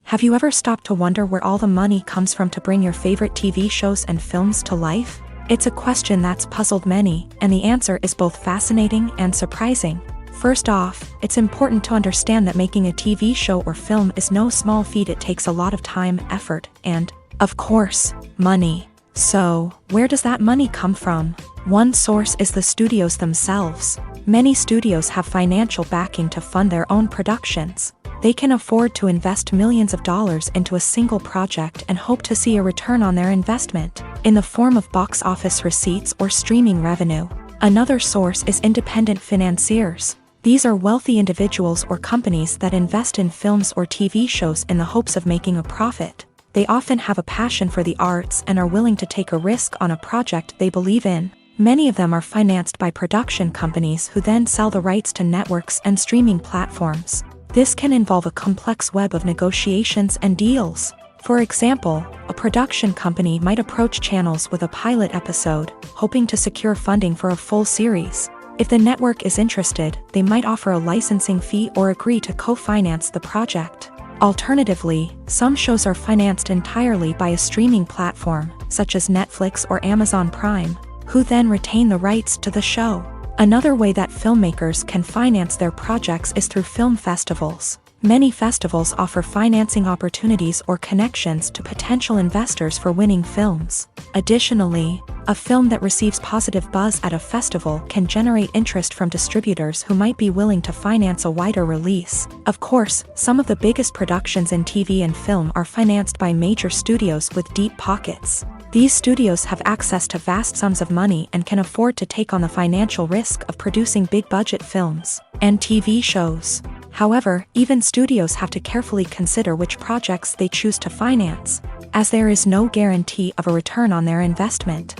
Have you ever stopped to wonder where all the money comes from to bring your favorite TV shows and films to life? It's a question that's puzzled many, and the answer is both fascinating and surprising. First off, it's important to understand that making a TV show or film is no small feat. It takes a lot of time, effort, and, of course, money. So, where does that money come from? One source is the studios themselves. Many studios have financial backing to fund their own productions. They can afford to invest millions of dollars into a single project and hope to see a return on their investment, in the form of box office receipts or streaming revenue. Another source is independent financiers. These are wealthy individuals or companies that invest in films or TV shows in the hopes of making a profit. They often have a passion for the arts and are willing to take a risk on a project they believe in. Many of them are financed by production companies who then sell the rights to networks and streaming platforms. This can involve a complex web of negotiations and deals. For example, a production company might approach channels with a pilot episode, hoping to secure funding for a full series. If the network is interested, they might offer a licensing fee or agree to co-finance the project. Alternatively, some shows are financed entirely by a streaming platform, such as Netflix or Amazon Prime, who then retain the rights to the show. Another way that filmmakers can finance their projects is through film festivals. Many festivals offer financing opportunities or connections to potential investors for winning films. Additionally, a film that receives positive buzz at a festival can generate interest from distributors who might be willing to finance a wider release. Of course, some of the biggest productions in TV and film are financed by major studios with deep pockets. These studios have access to vast sums of money and can afford to take on the financial risk of producing big-budget films and TV shows. However, even studios have to carefully consider which projects they choose to finance, as there is no guarantee of a return on their investment.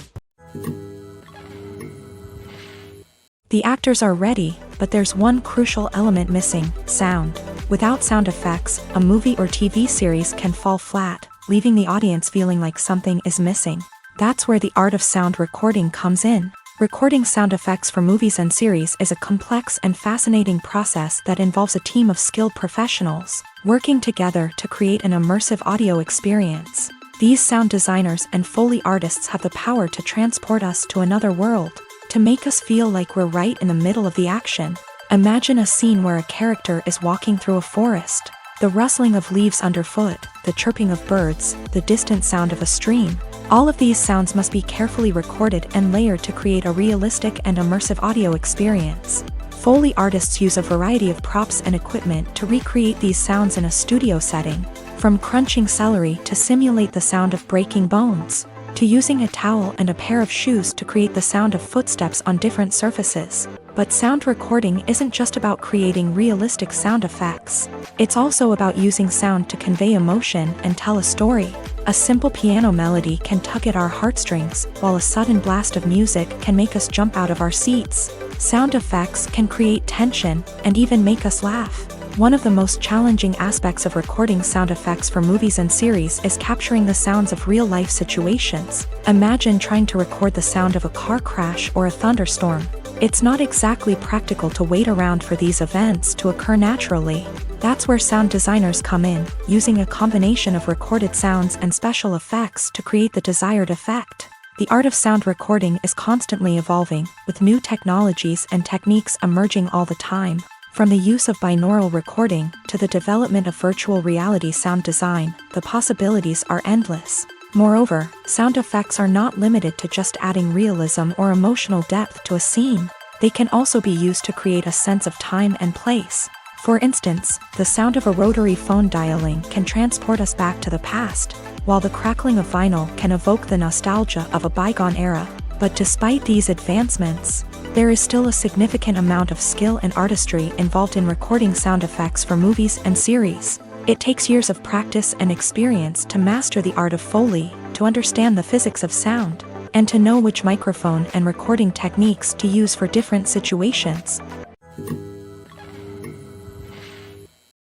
The actors are ready, but there's one crucial element missing: sound. Without sound effects, a movie or TV series can fall flat, leaving the audience feeling like something is missing. That's where the art of sound recording comes in. Recording sound effects for movies and series is a complex and fascinating process that involves a team of skilled professionals working together to create an immersive audio experience. These sound designers and Foley artists have the power to transport us to another world, to make us feel like we're right in the middle of the action. Imagine a scene where a character is walking through a forest. The rustling of leaves underfoot, the chirping of birds, the distant sound of a stream. All of these sounds must be carefully recorded and layered to create a realistic and immersive audio experience. Foley artists use a variety of props and equipment to recreate these sounds in a studio setting, from crunching celery to simulate the sound of breaking bones. to using a towel and a pair of shoes to create the sound of footsteps on different surfaces. But sound recording isn't just about creating realistic sound effects. It's also about using sound to convey emotion and tell a story. A simple piano melody can tug at our heartstrings, while a sudden blast of music can make us jump out of our seats. Sound effects can create tension and even make us laugh. One of the most challenging aspects of recording sound effects for movies and series is capturing the sounds of real-life situations. Imagine trying to record the sound of a car crash or a thunderstorm. It's not exactly practical to wait around for these events to occur naturally. That's where sound designers come in, using a combination of recorded sounds and special effects to create the desired effect. The art of sound recording is constantly evolving, with new technologies and techniques emerging all the time. From the use of binaural recording to the development of virtual reality sound design, the possibilities are endless. Moreover, sound effects are not limited to just adding realism or emotional depth to a scene. They can also be used to create a sense of time and place. For instance, the sound of a rotary phone dialing can transport us back to the past, while the crackling of vinyl can evoke the nostalgia of a bygone era. But despite these advancements, there is still a significant amount of skill and artistry involved in recording sound effects for movies and series. It takes years of practice and experience to master the art of Foley, to understand the physics of sound, and to know which microphone and recording techniques to use for different situations.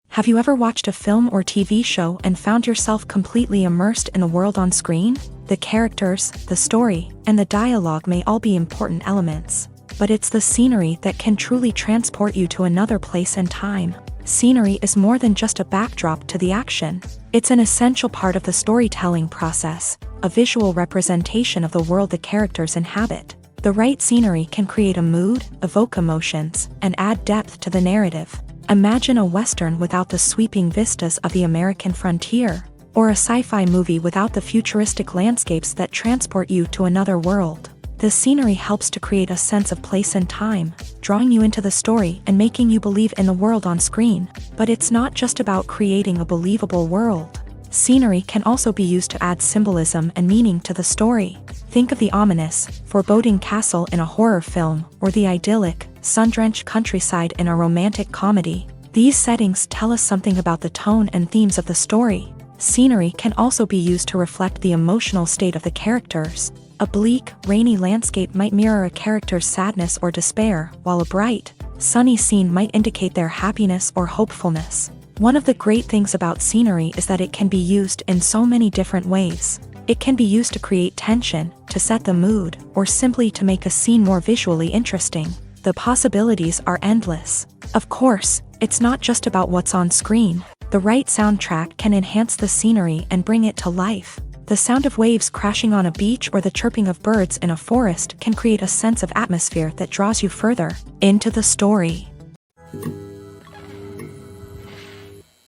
Have you ever watched a film or TV show and found yourself completely immersed in the world on screen? The characters, the story, and the dialogue may all be important elements, but it's the scenery that can truly transport you to another place and time. Scenery is more than just a backdrop to the action. It's an essential part of the storytelling process, a visual representation of the world the characters inhabit. The right scenery can create a mood, evoke emotions, and add depth to the narrative. Imagine a Western without the sweeping vistas of the American frontier, or a sci-fi movie without the futuristic landscapes that transport you to another world. The scenery helps to create a sense of place and time, drawing you into the story and making you believe in the world on screen. But it's not just about creating a believable world. Scenery can also be used to add symbolism and meaning to the story. Think of the ominous, foreboding castle in a horror film, or the idyllic, sun-drenched countryside in a romantic comedy. These settings tell us something about the tone and themes of the story. Scenery can also be used to reflect the emotional state of the characters. A bleak, rainy landscape might mirror a character's sadness or despair, while a bright, sunny scene might indicate their happiness or hopefulness. One of the great things about scenery is that it can be used in so many different ways. It can be used to create tension, to set the mood, or simply to make a scene more visually interesting. The possibilities are endless. Of course, it's not just about what's on screen. The right soundtrack can enhance the scenery and bring it to life. The sound of waves crashing on a beach or the chirping of birds in a forest can create a sense of atmosphere that draws you further into the story.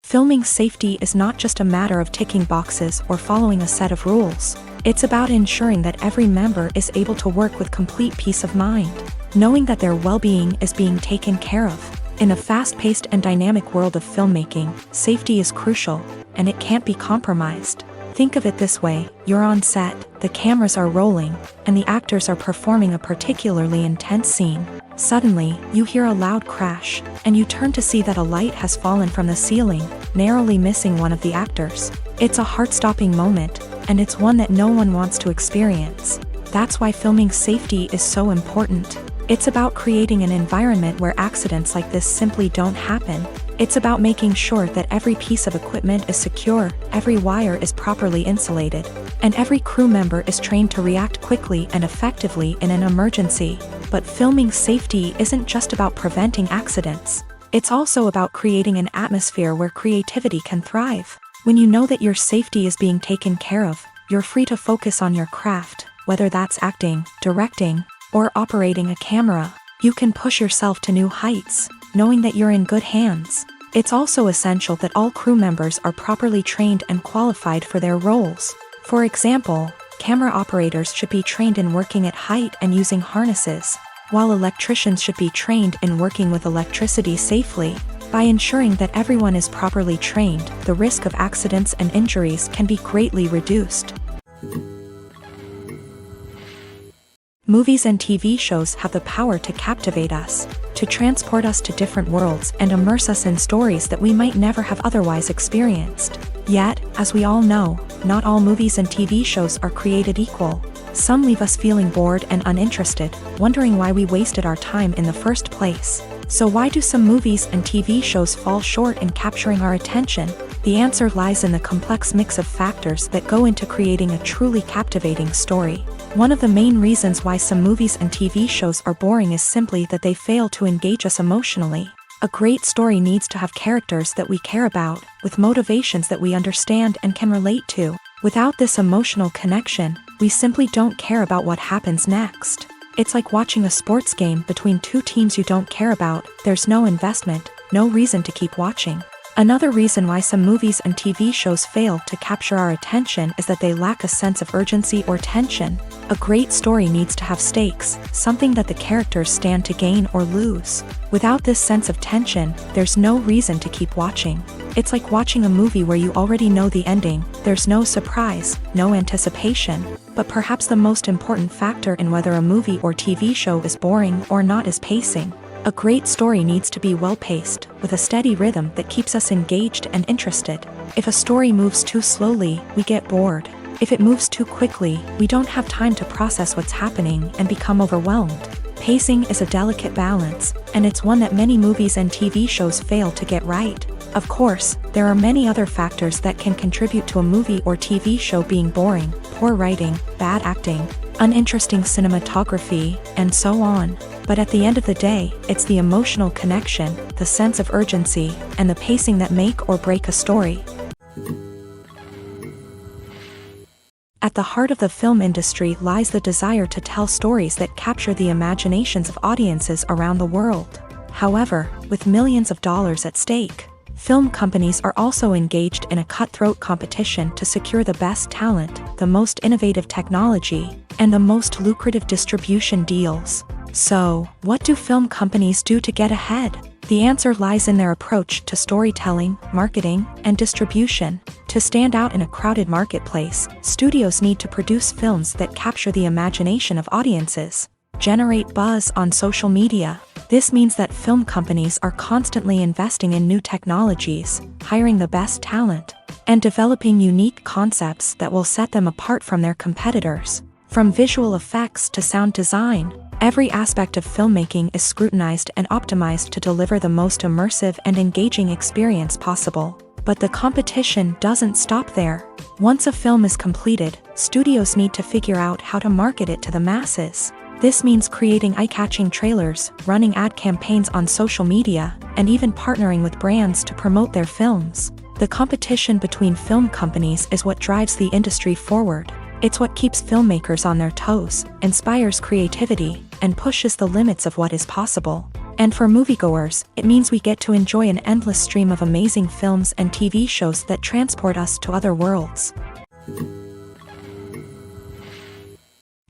Filming safety is not just a matter of ticking boxes or following a set of rules. It's about ensuring that every member is able to work with complete peace of mind, knowing that their well-being is being taken care of. In a fast-paced and dynamic world of filmmaking, safety is crucial, and it can't be compromised. Think of it this way: you're on set, the cameras are rolling, and the actors are performing a particularly intense scene. Suddenly, you hear a loud crash, and you turn to see that a light has fallen from the ceiling, narrowly missing one of the actors. It's a heart-stopping moment, and it's one that no one wants to experience. That's why filming safety is so important. It's about creating an environment where accidents like this simply don't happen. It's about making sure that every piece of equipment is secure, every wire is properly insulated, and every crew member is trained to react quickly and effectively in an emergency. But filming safety isn't just about preventing accidents. It's also about creating an atmosphere where creativity can thrive. When you know that your safety is being taken care of, you're free to focus on your craft, whether that's acting, directing, or operating a camera. You can push yourself to new heights, knowing that you're in good hands. It's also essential that all crew members are properly trained and qualified for their roles. For example, camera operators should be trained in working at height and using harnesses, while electricians should be trained in working with electricity safely. By ensuring that everyone is properly trained, the risk of accidents and injuries can be greatly reduced. Movies and TV shows have the power to captivate us, to transport us to different worlds and immerse us in stories that we might never have otherwise experienced. Yet, as we all know, not all movies and TV shows are created equal. Some leave us feeling bored and uninterested, wondering why we wasted our time in the first place. So why do some movies and TV shows fall short in capturing our attention? The answer lies in the complex mix of factors that go into creating a truly captivating story. One of the main reasons why some movies and TV shows are boring is simply that they fail to engage us emotionally. A great story needs to have characters that we care about, with motivations that we understand and can relate to. Without this emotional connection, we simply don't care about what happens next. It's like watching a sports game between two teams you don't care about. There's no investment, no reason to keep watching. Another reason why some movies and TV shows fail to capture our attention is that they lack a sense of urgency or tension. A great story needs to have stakes, something that the characters stand to gain or lose. Without this sense of tension, there's no reason to keep watching. It's like watching a movie where you already know the ending. There's no surprise, no anticipation. But perhaps the most important factor in whether a movie or TV show is boring or not is pacing. A great story needs to be well-paced, with a steady rhythm that keeps us engaged and interested. If a story moves too slowly, we get bored. If it moves too quickly, we don't have time to process what's happening and become overwhelmed. Pacing is a delicate balance, and it's one that many movies and TV shows fail to get right. Of course, there are many other factors that can contribute to a movie or TV show being boring: poor writing, bad acting, uninteresting cinematography, and so on. But at the end of the day, it's the emotional connection, the sense of urgency, and the pacing that make or break a story. At the heart of the film industry lies the desire to tell stories that capture the imaginations of audiences around the world. However, with millions of dollars at stake, film companies are also engaged in a cutthroat competition to secure the best talent, the most innovative technology, and the most lucrative distribution deals. So, what do film companies do to get ahead? The answer lies in their approach to storytelling, marketing, and distribution. To stand out in a crowded marketplace, studios need to produce films that capture the imagination of audiences, generate buzz on social media. This means that film companies are constantly investing in new technologies, hiring the best talent, and developing unique concepts that will set them apart from their competitors. From visual effects to sound design, every aspect of filmmaking is scrutinized and optimized to deliver the most immersive and engaging experience possible. But the competition doesn't stop there. Once a film is completed, studios need to figure out how to market it to the masses. This means creating eye-catching trailers, running ad campaigns on social media, and even partnering with brands to promote their films. The competition between film companies is what drives the industry forward. It's what keeps filmmakers on their toes, inspires creativity, and pushes the limits of what is possible. And for moviegoers, it means we get to enjoy an endless stream of amazing films and TV shows that transport us to other worlds.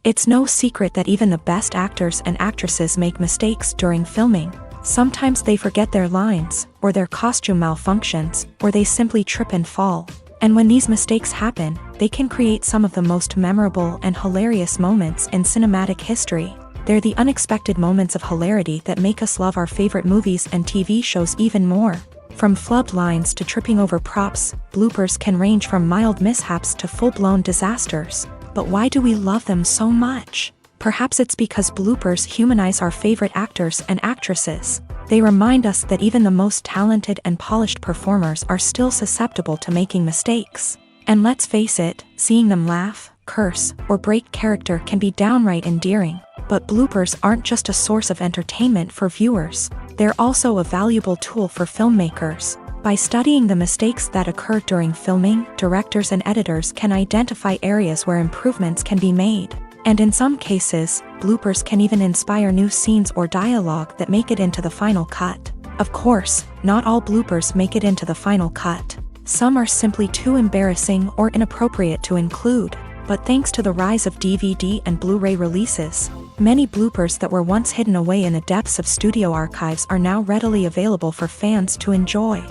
It's no secret that even the best actors and actresses make mistakes during filming. Sometimes they forget their lines, or their costume malfunctions, or they simply trip and fall. And when these mistakes happen, they can create some of the most memorable and hilarious moments in cinematic history. They're the unexpected moments of hilarity that make us love our favorite movies and TV shows even more. From flubbed lines to tripping over props, bloopers can range from mild mishaps to full-blown disasters. But why do we love them so much? Perhaps it's because bloopers humanize our favorite actors and actresses. They remind us that even the most talented and polished performers are still susceptible to making mistakes. And let's face it, seeing them laugh, curse, or break character can be downright endearing. But bloopers aren't just a source of entertainment for viewers. They're also a valuable tool for filmmakers. By studying the mistakes that occur during filming, directors and editors can identify areas where improvements can be made. And in some cases, bloopers can even inspire new scenes or dialogue that make it into the final cut. Of course, not all bloopers make it into the final cut. Some are simply too embarrassing or inappropriate to include. But thanks to the rise of DVD and Blu-ray releases, many bloopers that were once hidden away in the depths of studio archives are now readily available for fans to enjoy.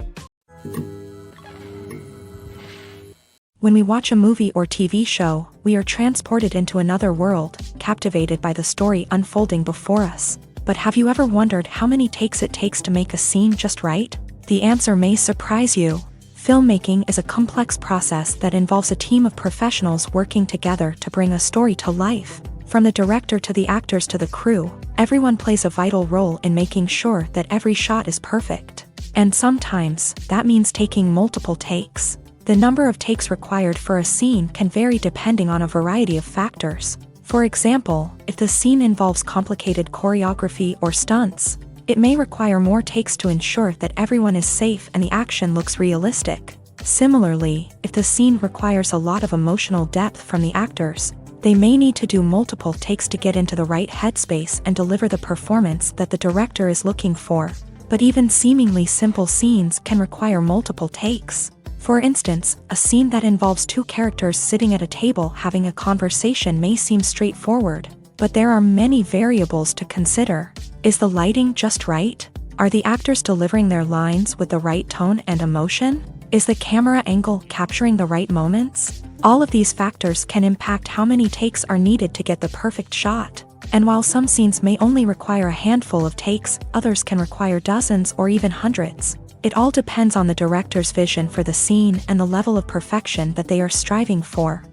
When we watch a movie or TV show, we are transported into another world, captivated by the story unfolding before us. But have you ever wondered how many takes it takes to make a scene just right? The answer may surprise you. Filmmaking is a complex process that involves a team of professionals working together to bring a story to life. From the director to the actors to the crew, everyone plays a vital role in making sure that every shot is perfect. And sometimes, that means taking multiple takes. The number of takes required for a scene can vary depending on a variety of factors. For example, if the scene involves complicated choreography or stunts, it may require more takes to ensure that everyone is safe and the action looks realistic. Similarly, if the scene requires a lot of emotional depth from the actors, they may need to do multiple takes to get into the right headspace and deliver the performance that the director is looking for. But even seemingly simple scenes can require multiple takes. For instance, a scene that involves two characters sitting at a table having a conversation may seem straightforward, but there are many variables to consider. Is the lighting just right? Are the actors delivering their lines with the right tone and emotion? Is the camera angle capturing the right moments? All of these factors can impact how many takes are needed to get the perfect shot. And while some scenes may only require a handful of takes, others can require dozens or even hundreds. It all depends on the director's vision for the scene and the level of perfection that they are striving for.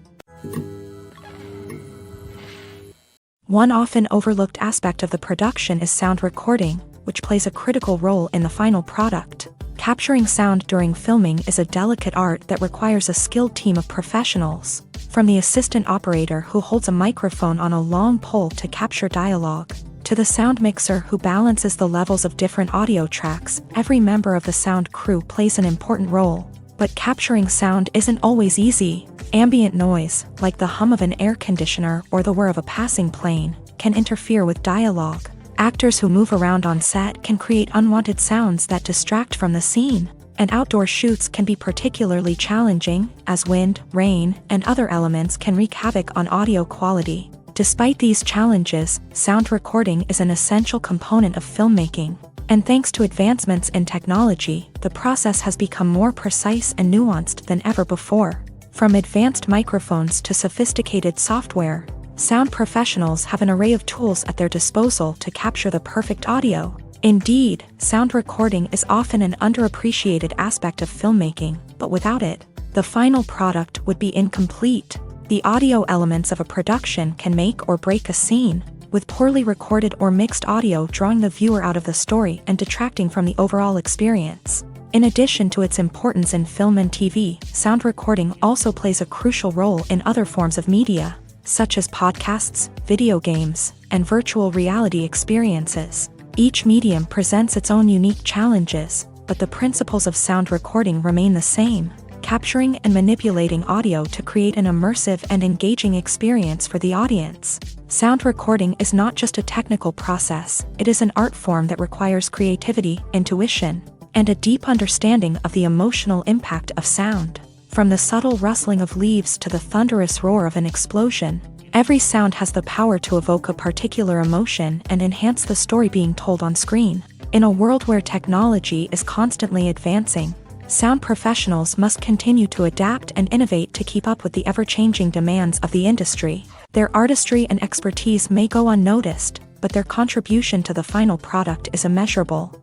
One often overlooked aspect of the production is sound recording, which plays a critical role in the final product. Capturing sound during filming is a delicate art that requires a skilled team of professionals. From the assistant operator who holds a microphone on a long pole to capture dialogue, to the sound mixer who balances the levels of different audio tracks, every member of the sound crew plays an important role. But capturing sound isn't always easy. Ambient noise, like the hum of an air conditioner or the whir of a passing plane, can interfere with dialogue. Actors who move around on set can create unwanted sounds that distract from the scene. And outdoor shoots can be particularly challenging, as wind, rain, and other elements can wreak havoc on audio quality. Despite these challenges, sound recording is an essential component of filmmaking. And thanks to advancements in technology, the process has become more precise and nuanced than ever before. From advanced microphones to sophisticated software, sound professionals have an array of tools at their disposal to capture the perfect audio. Indeed, sound recording is often an underappreciated aspect of filmmaking, but without it, the final product would be incomplete. The audio elements of a production can make or break a scene, with poorly recorded or mixed audio drawing the viewer out of the story and detracting from the overall experience. In addition to its importance in film and TV, sound recording also plays a crucial role in other forms of media, such as podcasts, video games, and virtual reality experiences. Each medium presents its own unique challenges, but the principles of sound recording remain the same: capturing and manipulating audio to create an immersive and engaging experience for the audience. Sound recording is not just a technical process, it is an art form that requires creativity, intuition, and a deep understanding of the emotional impact of sound. From the subtle rustling of leaves to the thunderous roar of an explosion, every sound has the power to evoke a particular emotion and enhance the story being told on screen. In a world where technology is constantly advancing, sound professionals must continue to adapt and innovate to keep up with the ever-changing demands of the industry. Their artistry and expertise may go unnoticed, but their contribution to the final product is immeasurable.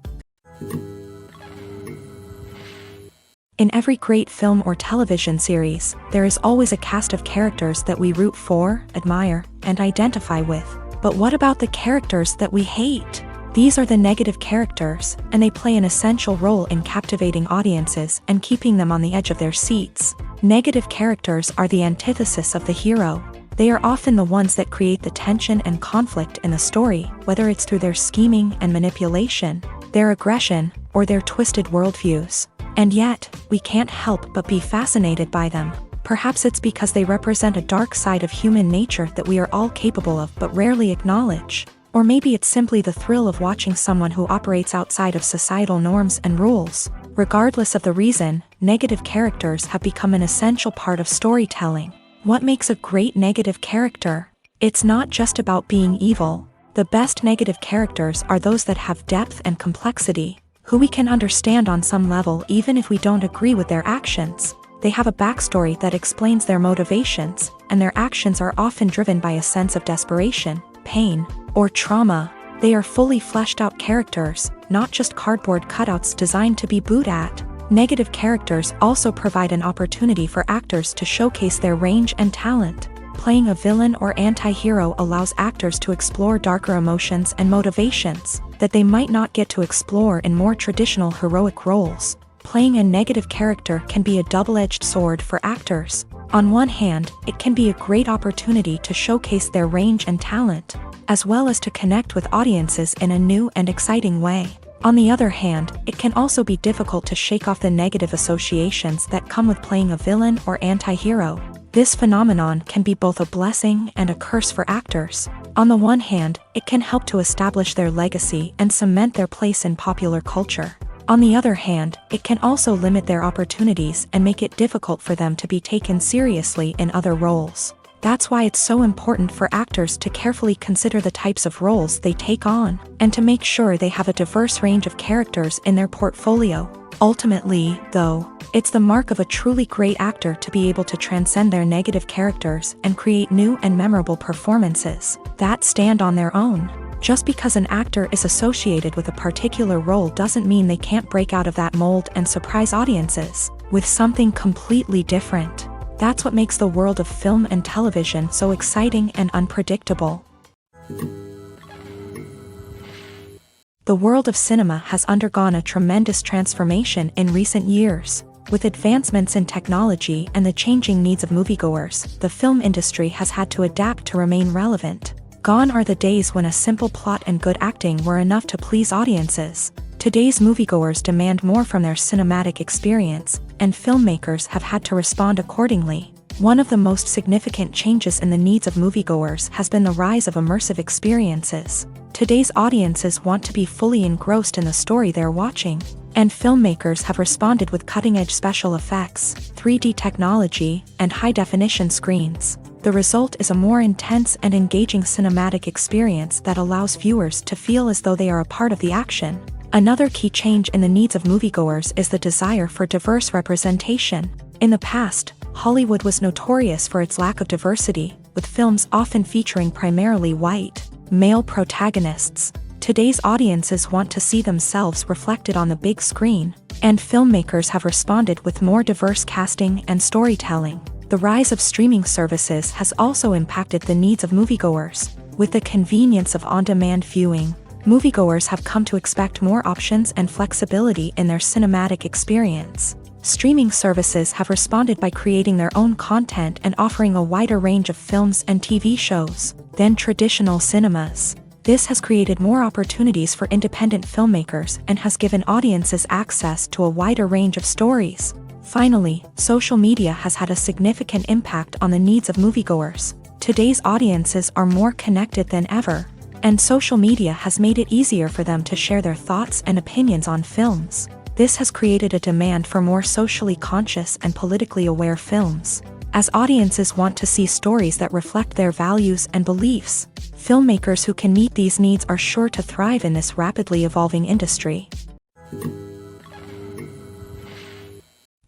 In every great film or television series, there is always a cast of characters that we root for, admire, and identify with. But what about the characters that we hate? These are the negative characters, and they play an essential role in captivating audiences and keeping them on the edge of their seats. Negative characters are the antithesis of the hero. They are often the ones that create the tension and conflict in the story, whether it's through their scheming and manipulation, their aggression, or their twisted worldviews. And yet, we can't help but be fascinated by them. Perhaps it's because they represent a dark side of human nature that we are all capable of but rarely acknowledge. Or maybe it's simply the thrill of watching someone who operates outside of societal norms and rules. Regardless of the reason, negative characters have become an essential part of storytelling. What makes a great negative character? It's not just about being evil. The best negative characters are those that have depth and complexity, who we can understand on some level even if we don't agree with their actions. They have a backstory that explains their motivations, and their actions are often driven by a sense of desperation, pain, or trauma. They are fully fleshed out characters, not just cardboard cutouts designed to be booed at. Negative characters also provide an opportunity for actors to showcase their range and talent. Playing a villain or anti-hero allows actors to explore darker emotions and motivations that they might not get to explore in more traditional heroic roles. Playing a negative character can be a double-edged sword for actors. On one hand, it can be a great opportunity to showcase their range and talent, as well as to connect with audiences in a new and exciting way. On the other hand, it can also be difficult to shake off the negative associations that come with playing a villain or anti-hero. This phenomenon can be both a blessing and a curse for actors. On the one hand, it can help to establish their legacy and cement their place in popular culture. On the other hand, it can also limit their opportunities and make it difficult for them to be taken seriously in other roles. That's why it's so important for actors to carefully consider the types of roles they take on, and to make sure they have a diverse range of characters in their portfolio. Ultimately, though, it's the mark of a truly great actor to be able to transcend their negative characters and create new and memorable performances that stand on their own. Just because an actor is associated with a particular role doesn't mean they can't break out of that mold and surprise audiences with something completely different. That's what makes the world of film and television so exciting and unpredictable. The world of cinema has undergone a tremendous transformation in recent years. With advancements in technology and the changing needs of moviegoers, the film industry has had to adapt to remain relevant. Gone are the days when a simple plot and good acting were enough to please audiences. Today's moviegoers demand more from their cinematic experience, and filmmakers have had to respond accordingly. One of the most significant changes in the needs of moviegoers has been the rise of immersive experiences. Today's audiences want to be fully engrossed in the story they're watching, and filmmakers have responded with cutting-edge special effects, 3D technology, and high-definition screens. The result is a more intense and engaging cinematic experience that allows viewers to feel as though they are a part of the action. Another key change in the needs of moviegoers is the desire for diverse representation. In the past, Hollywood was notorious for its lack of diversity, with films often featuring primarily white, male protagonists. Today's audiences want to see themselves reflected on the big screen, and filmmakers have responded with more diverse casting and storytelling. The rise of streaming services has also impacted the needs of moviegoers. With the convenience of on-demand viewing, moviegoers have come to expect more options and flexibility in their cinematic experience. Streaming services have responded by creating their own content and offering a wider range of films and TV shows than traditional cinemas. This has created more opportunities for independent filmmakers and has given audiences access to a wider range of stories. Finally, social media has had a significant impact on the needs of moviegoers. Today's audiences are more connected than ever, and social media has made it easier for them to share their thoughts and opinions on films. This has created a demand for more socially conscious and politically aware films. As audiences want to see stories that reflect their values and beliefs, filmmakers who can meet these needs are sure to thrive in this rapidly evolving industry.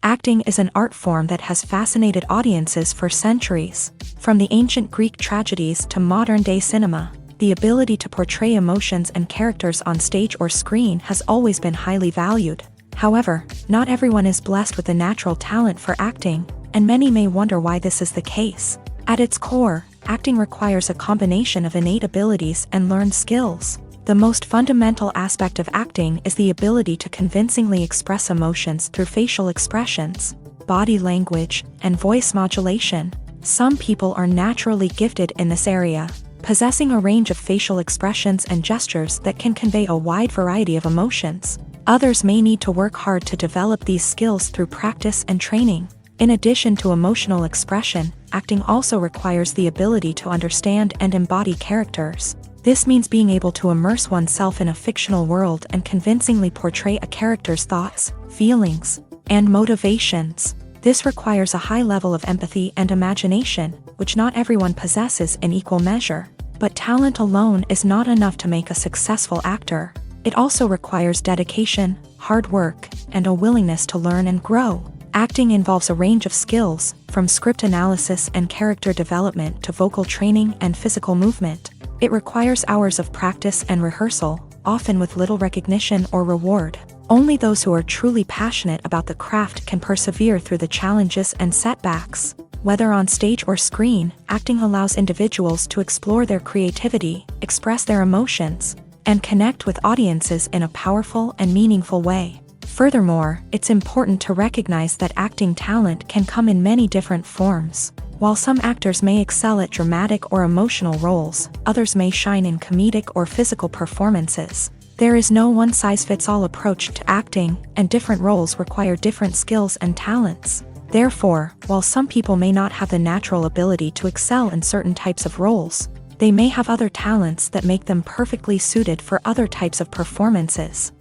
Acting is an art form that has fascinated audiences for centuries. From the ancient Greek tragedies to modern-day cinema, the ability to portray emotions and characters on stage or screen has always been highly valued. However, not everyone is blessed with a natural talent for acting, and many may wonder why this is the case. At its core, acting requires a combination of innate abilities and learned skills. The most fundamental aspect of acting is the ability to convincingly express emotions through facial expressions, body language, and voice modulation. Some people are naturally gifted in this area, possessing a range of facial expressions and gestures that can convey a wide variety of emotions. Others may need to work hard to develop these skills through practice and training. In addition to emotional expression, acting also requires the ability to understand and embody characters. This means being able to immerse oneself in a fictional world and convincingly portray a character's thoughts, feelings, and motivations. This requires a high level of empathy and imagination, which not everyone possesses in equal measure. But talent alone is not enough to make a successful actor. It also requires dedication, hard work, and a willingness to learn and grow. Acting involves a range of skills, from script analysis and character development to vocal training and physical movement. It requires hours of practice and rehearsal, often with little recognition or reward. Only those who are truly passionate about the craft can persevere through the challenges and setbacks. Whether on stage or screen, acting allows individuals to explore their creativity, express their emotions, and connect with audiences in a powerful and meaningful way. Furthermore, it's important to recognize that acting talent can come in many different forms. While some actors may excel at dramatic or emotional roles, others may shine in comedic or physical performances. There is no one-size-fits-all approach to acting, and different roles require different skills and talents. Therefore, while some people may not have the natural ability to excel in certain types of roles, they may have other talents that make them perfectly suited for other types of performances.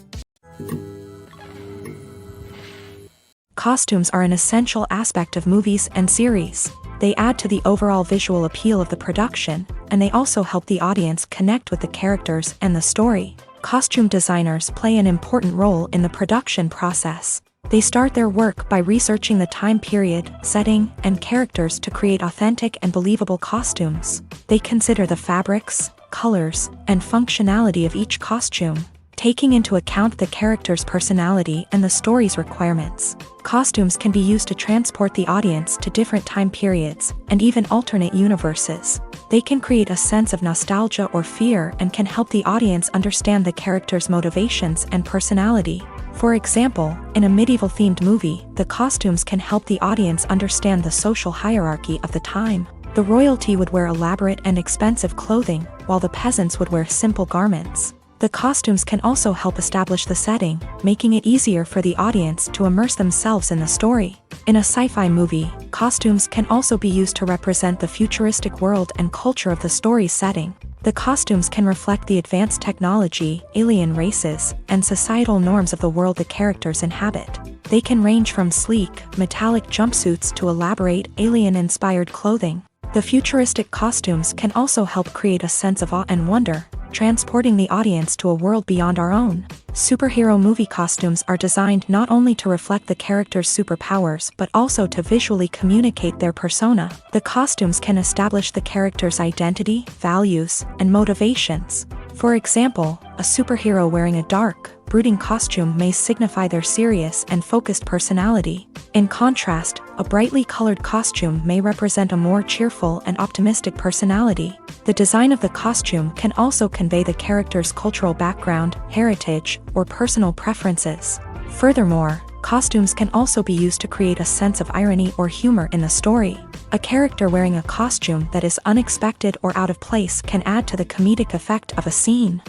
Costumes are an essential aspect of movies and series. They add to the overall visual appeal of the production, and they also help the audience connect with the characters and the story. Costume designers play an important role in the production process. They start their work by researching the time period, setting, and characters to create authentic and believable costumes. They consider the fabrics, colors, and functionality of each costume, taking into account the character's personality and the story's requirements. Costumes can be used to transport the audience to different time periods, and even alternate universes. They can create a sense of nostalgia or fear and can help the audience understand the character's motivations and personality. For example, in a medieval-themed movie, the costumes can help the audience understand the social hierarchy of the time. The royalty would wear elaborate and expensive clothing, while the peasants would wear simple garments. The costumes can also help establish the setting, making it easier for the audience to immerse themselves in the story. In a sci-fi movie, costumes can also be used to represent the futuristic world and culture of the story's setting. The costumes can reflect the advanced technology, alien races, and societal norms of the world the characters inhabit. They can range from sleek, metallic jumpsuits to elaborate, alien-inspired clothing. The futuristic costumes can also help create a sense of awe and wonder, transporting the audience to a world beyond our own. Superhero movie costumes are designed not only to reflect the character's superpowers but also to visually communicate their persona. The costumes can establish the character's identity, values, and motivations. For example, a superhero wearing a dark, brooding costume may signify their serious and focused personality. In contrast, a brightly colored costume may represent a more cheerful and optimistic personality. The design of the costume can also convey the character's cultural background, heritage, or personal preferences. Furthermore, costumes can also be used to create a sense of irony or humor in the story. A character wearing a costume that is unexpected or out of place can add to the comedic effect of a scene.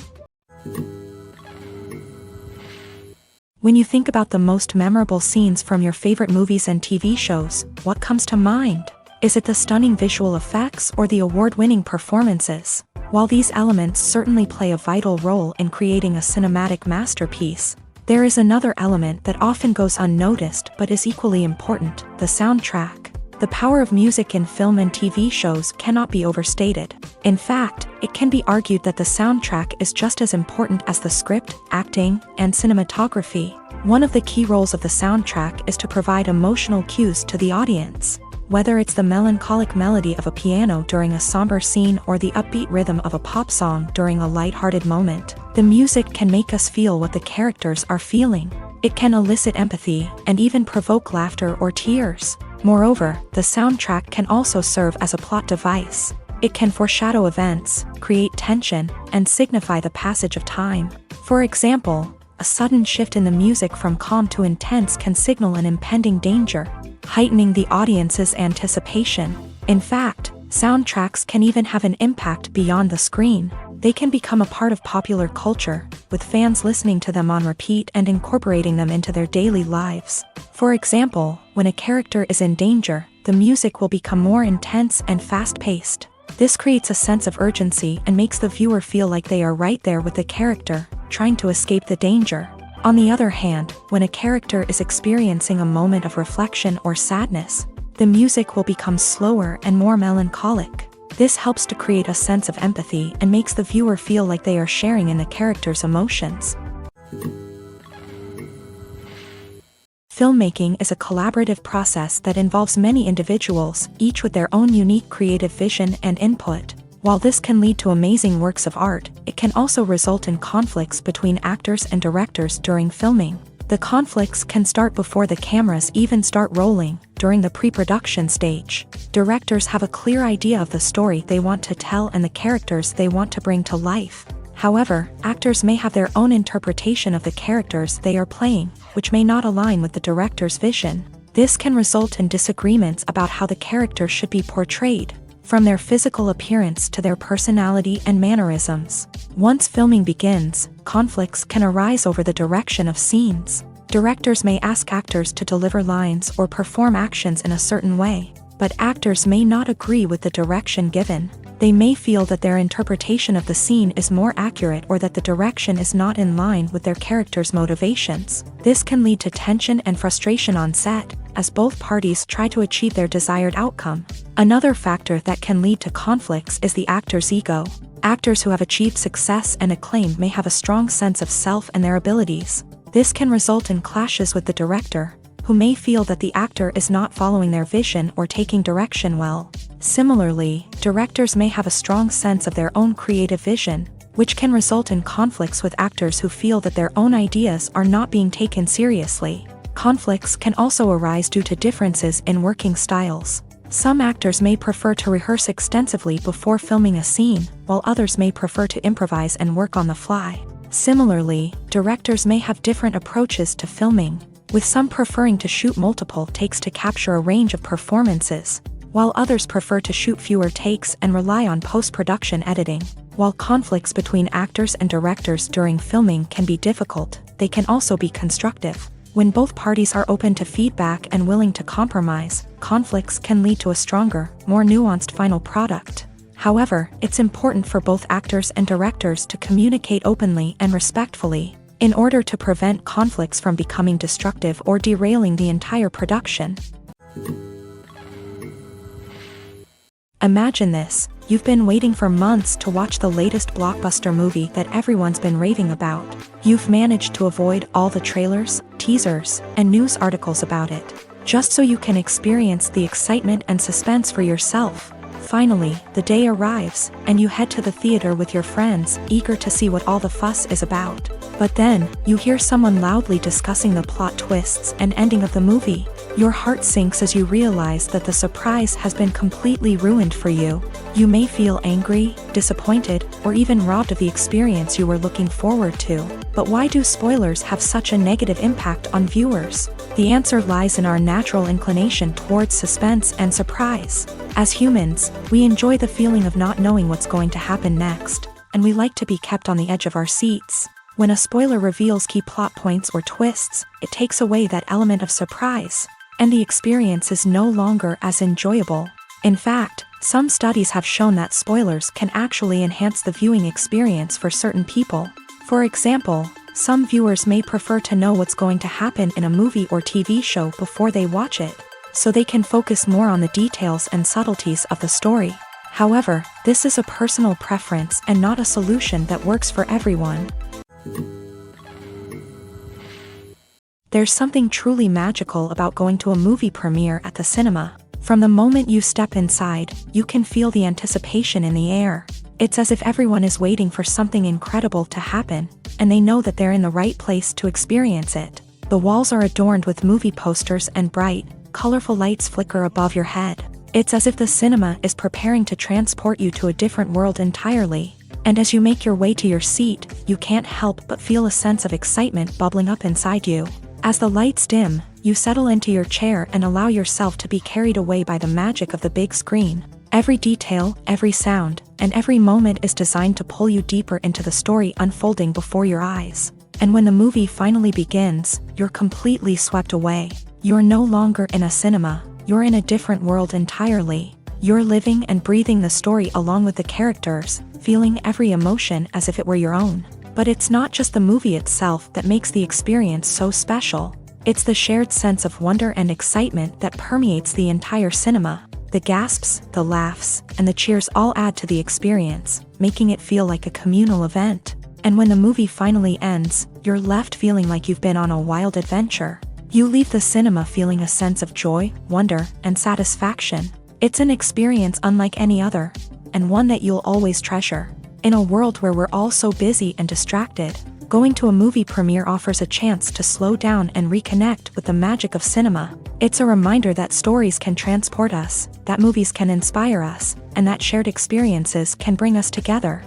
When you think about the most memorable scenes from your favorite movies and TV shows, what comes to mind? Is it the stunning visual effects or the award-winning performances? While these elements certainly play a vital role in creating a cinematic masterpiece, there is another element that often goes unnoticed but is equally important: the soundtrack. The power of music in film and TV shows cannot be overstated. In fact, it can be argued that the soundtrack is just as important as the script, acting, and cinematography. One of the key roles of the soundtrack is to provide emotional cues to the audience. Whether it's the melancholic melody of a piano during a somber scene or the upbeat rhythm of a pop song during a lighthearted moment, the music can make us feel what the characters are feeling. It can elicit empathy and even provoke laughter or tears. Moreover, the soundtrack can also serve as a plot device. It can foreshadow events, create tension, and signify the passage of time. For example, a sudden shift in the music from calm to intense can signal an impending danger, heightening the audience's anticipation. In fact, soundtracks can even have an impact beyond the screen. They can become a part of popular culture, with fans listening to them on repeat and incorporating them into their daily lives. For example, when a character is in danger, the music will become more intense and fast-paced. This creates a sense of urgency and makes the viewer feel like they are right there with the character, trying to escape the danger. On the other hand, when a character is experiencing a moment of reflection or sadness, the music will become slower and more melancholic. This helps to create a sense of empathy and makes the viewer feel like they are sharing in the character's emotions. Filmmaking is a collaborative process that involves many individuals, each with their own unique creative vision and input. While this can lead to amazing works of art, it can also result in conflicts between actors and directors during filming. The conflicts can start before the cameras even start rolling, during the pre-production stage. Directors have a clear idea of the story they want to tell and the characters they want to bring to life. However, actors may have their own interpretation of the characters they are playing, which may not align with the director's vision. This can result in disagreements about how the character should be portrayed, from their physical appearance to their personality and mannerisms. Once filming begins, conflicts can arise over the direction of scenes. Directors may ask actors to deliver lines or perform actions in a certain way, but actors may not agree with the direction given. They may feel that their interpretation of the scene is more accurate or that the direction is not in line with their character's motivations. This can lead to tension and frustration on set, as both parties try to achieve their desired outcome. Another factor that can lead to conflicts is the actor's ego. Actors who have achieved success and acclaim may have a strong sense of self and their abilities. This can result in clashes with the director, who may feel that the actor is not following their vision or taking direction well. Similarly, directors may have a strong sense of their own creative vision, which can result in conflicts with actors who feel that their own ideas are not being taken seriously. Conflicts can also arise due to differences in working styles. Some actors may prefer to rehearse extensively before filming a scene, while others may prefer to improvise and work on the fly. Similarly, directors may have different approaches to filming, with some preferring to shoot multiple takes to capture a range of performances, while others prefer to shoot fewer takes and rely on post-production editing. While conflicts between actors and directors during filming can be difficult, they can also be constructive. When both parties are open to feedback and willing to compromise, conflicts can lead to a stronger, more nuanced final product. However, it's important for both actors and directors to communicate openly and respectfully, in order to prevent conflicts from becoming destructive or derailing the entire production. Imagine this: you've been waiting for months to watch the latest blockbuster movie that everyone's been raving about. You've managed to avoid all the trailers, teasers, and news articles about it, just so you can experience the excitement and suspense for yourself. Finally, the day arrives, and you head to the theater with your friends, eager to see what all the fuss is about. But then, you hear someone loudly discussing the plot twists and ending of the movie. Your heart sinks as you realize that the surprise has been completely ruined for you. You may feel angry, disappointed, or even robbed of the experience you were looking forward to. But why do spoilers have such a negative impact on viewers? The answer lies in our natural inclination towards suspense and surprise. As humans, we enjoy the feeling of not knowing what's going to happen next, and we like to be kept on the edge of our seats. When a spoiler reveals key plot points or twists, it takes away that element of surprise, and the experience is no longer as enjoyable. In fact, some studies have shown that spoilers can actually enhance the viewing experience for certain people. For example, some viewers may prefer to know what's going to happen in a movie or TV show before they watch it, so they can focus more on the details and subtleties of the story. However, this is a personal preference and not a solution that works for everyone. There's something truly magical about going to a movie premiere at the cinema. From the moment you step inside, you can feel the anticipation in the air. It's as if everyone is waiting for something incredible to happen, and they know that they're in the right place to experience it. The walls are adorned with movie posters and bright, colorful lights flicker above your head. It's as if the cinema is preparing to transport you to a different world entirely. And as you make your way to your seat, you can't help but feel a sense of excitement bubbling up inside you. As the lights dim, you settle into your chair and allow yourself to be carried away by the magic of the big screen. Every detail, every sound, and every moment is designed to pull you deeper into the story unfolding before your eyes. And when the movie finally begins, you're completely swept away. You're no longer in a cinema, you're in a different world entirely. You're living and breathing the story along with the characters, feeling every emotion as if it were your own. But it's not just the movie itself that makes the experience so special. It's the shared sense of wonder and excitement that permeates the entire cinema. The gasps, the laughs, and the cheers all add to the experience, making it feel like a communal event. And when the movie finally ends, you're left feeling like you've been on a wild adventure. You leave the cinema feeling a sense of joy, wonder, and satisfaction. It's an experience unlike any other, and one that you'll always treasure. In a world where we're all so busy and distracted, going to a movie premiere offers a chance to slow down and reconnect with the magic of cinema. It's a reminder that stories can transport us, that movies can inspire us, and that shared experiences can bring us together.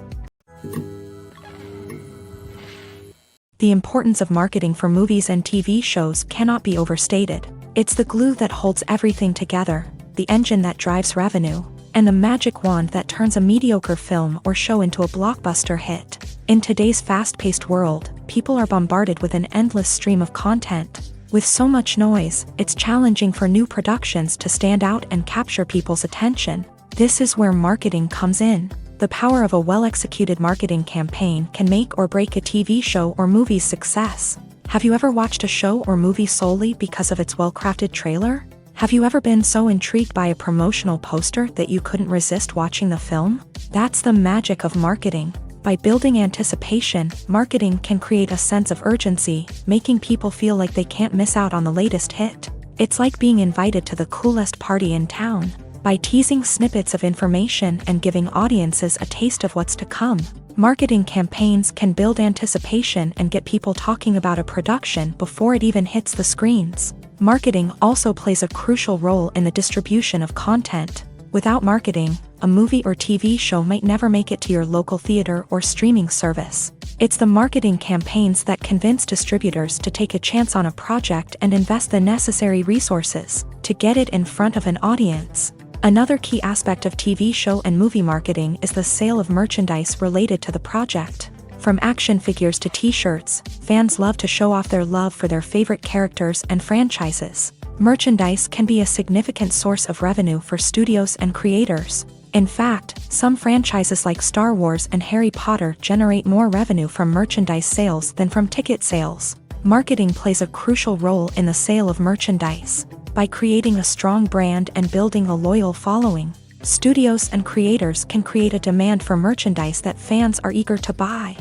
The importance of marketing for movies and TV shows cannot be overstated. It's the glue that holds everything together, the engine that drives revenue, and the magic wand that turns a mediocre film or show into a blockbuster hit. In today's fast-paced world, people are bombarded with an endless stream of content. With so much noise, it's challenging for new productions to stand out and capture people's attention. This is where marketing comes in. The power of a well-executed marketing campaign can make or break a TV show or movie's success. Have you ever watched a show or movie solely because of its well-crafted trailer? Have you ever been so intrigued by a promotional poster that you couldn't resist watching the film? That's the magic of marketing. By building anticipation, marketing can create a sense of urgency, making people feel like they can't miss out on the latest hit. It's like being invited to the coolest party in town. By teasing snippets of information and giving audiences a taste of what's to come, marketing campaigns can build anticipation and get people talking about a production before it even hits the screens. Marketing also plays a crucial role in the distribution of content. Without marketing, a movie or TV show might never make it to your local theater or streaming service. It's the marketing campaigns that convince distributors to take a chance on a project and invest the necessary resources to get it in front of an audience. Another key aspect of TV show and movie marketing is the sale of merchandise related to the project. From action figures to t-shirts, fans love to show off their love for their favorite characters and franchises. Merchandise can be a significant source of revenue for studios and creators. In fact, some franchises like Star Wars and Harry Potter generate more revenue from merchandise sales than from ticket sales. Marketing plays a crucial role in the sale of merchandise. By creating a strong brand and building a loyal following, studios and creators can create a demand for merchandise that fans are eager to buy.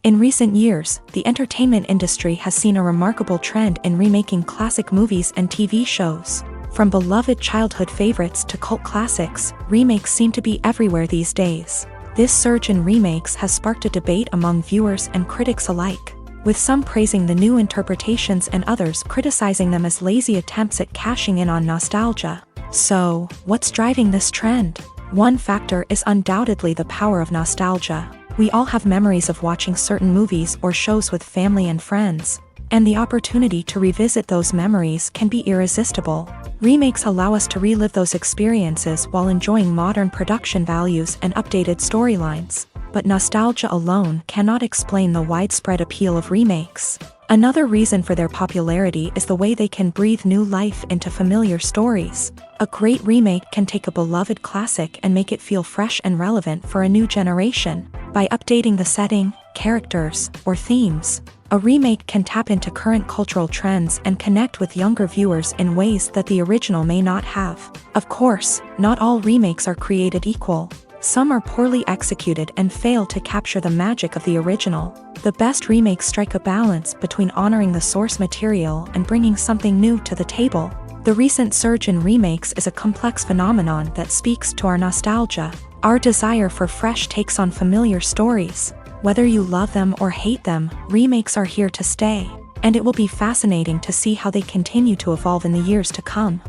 In recent years, the entertainment industry has seen a remarkable trend in remaking classic movies and TV shows. From beloved childhood favorites to cult classics, remakes seem to be everywhere these days. This surge in remakes has sparked a debate among viewers and critics alike, with some praising the new interpretations and others criticizing them as lazy attempts at cashing in on nostalgia. So, what's driving this trend? One factor is undoubtedly the power of nostalgia. We all have memories of watching certain movies or shows with family and friends, and the opportunity to revisit those memories can be irresistible. Remakes allow us to relive those experiences while enjoying modern production values and updated storylines. But nostalgia alone cannot explain the widespread appeal of remakes. Another reason for their popularity is the way they can breathe new life into familiar stories. A great remake can take a beloved classic and make it feel fresh and relevant for a new generation. By updating the setting, characters, or themes, a remake can tap into current cultural trends and connect with younger viewers in ways that the original may not have. Of course, not all remakes are created equal. Some are poorly executed and fail to capture the magic of the original. The best remakes strike a balance between honoring the source material and bringing something new to the table. The recent surge in remakes is a complex phenomenon that speaks to our nostalgia, our desire for fresh takes on familiar stories. Whether you love them or hate them, remakes are here to stay, and it will be fascinating to see how they continue to evolve in the years to come.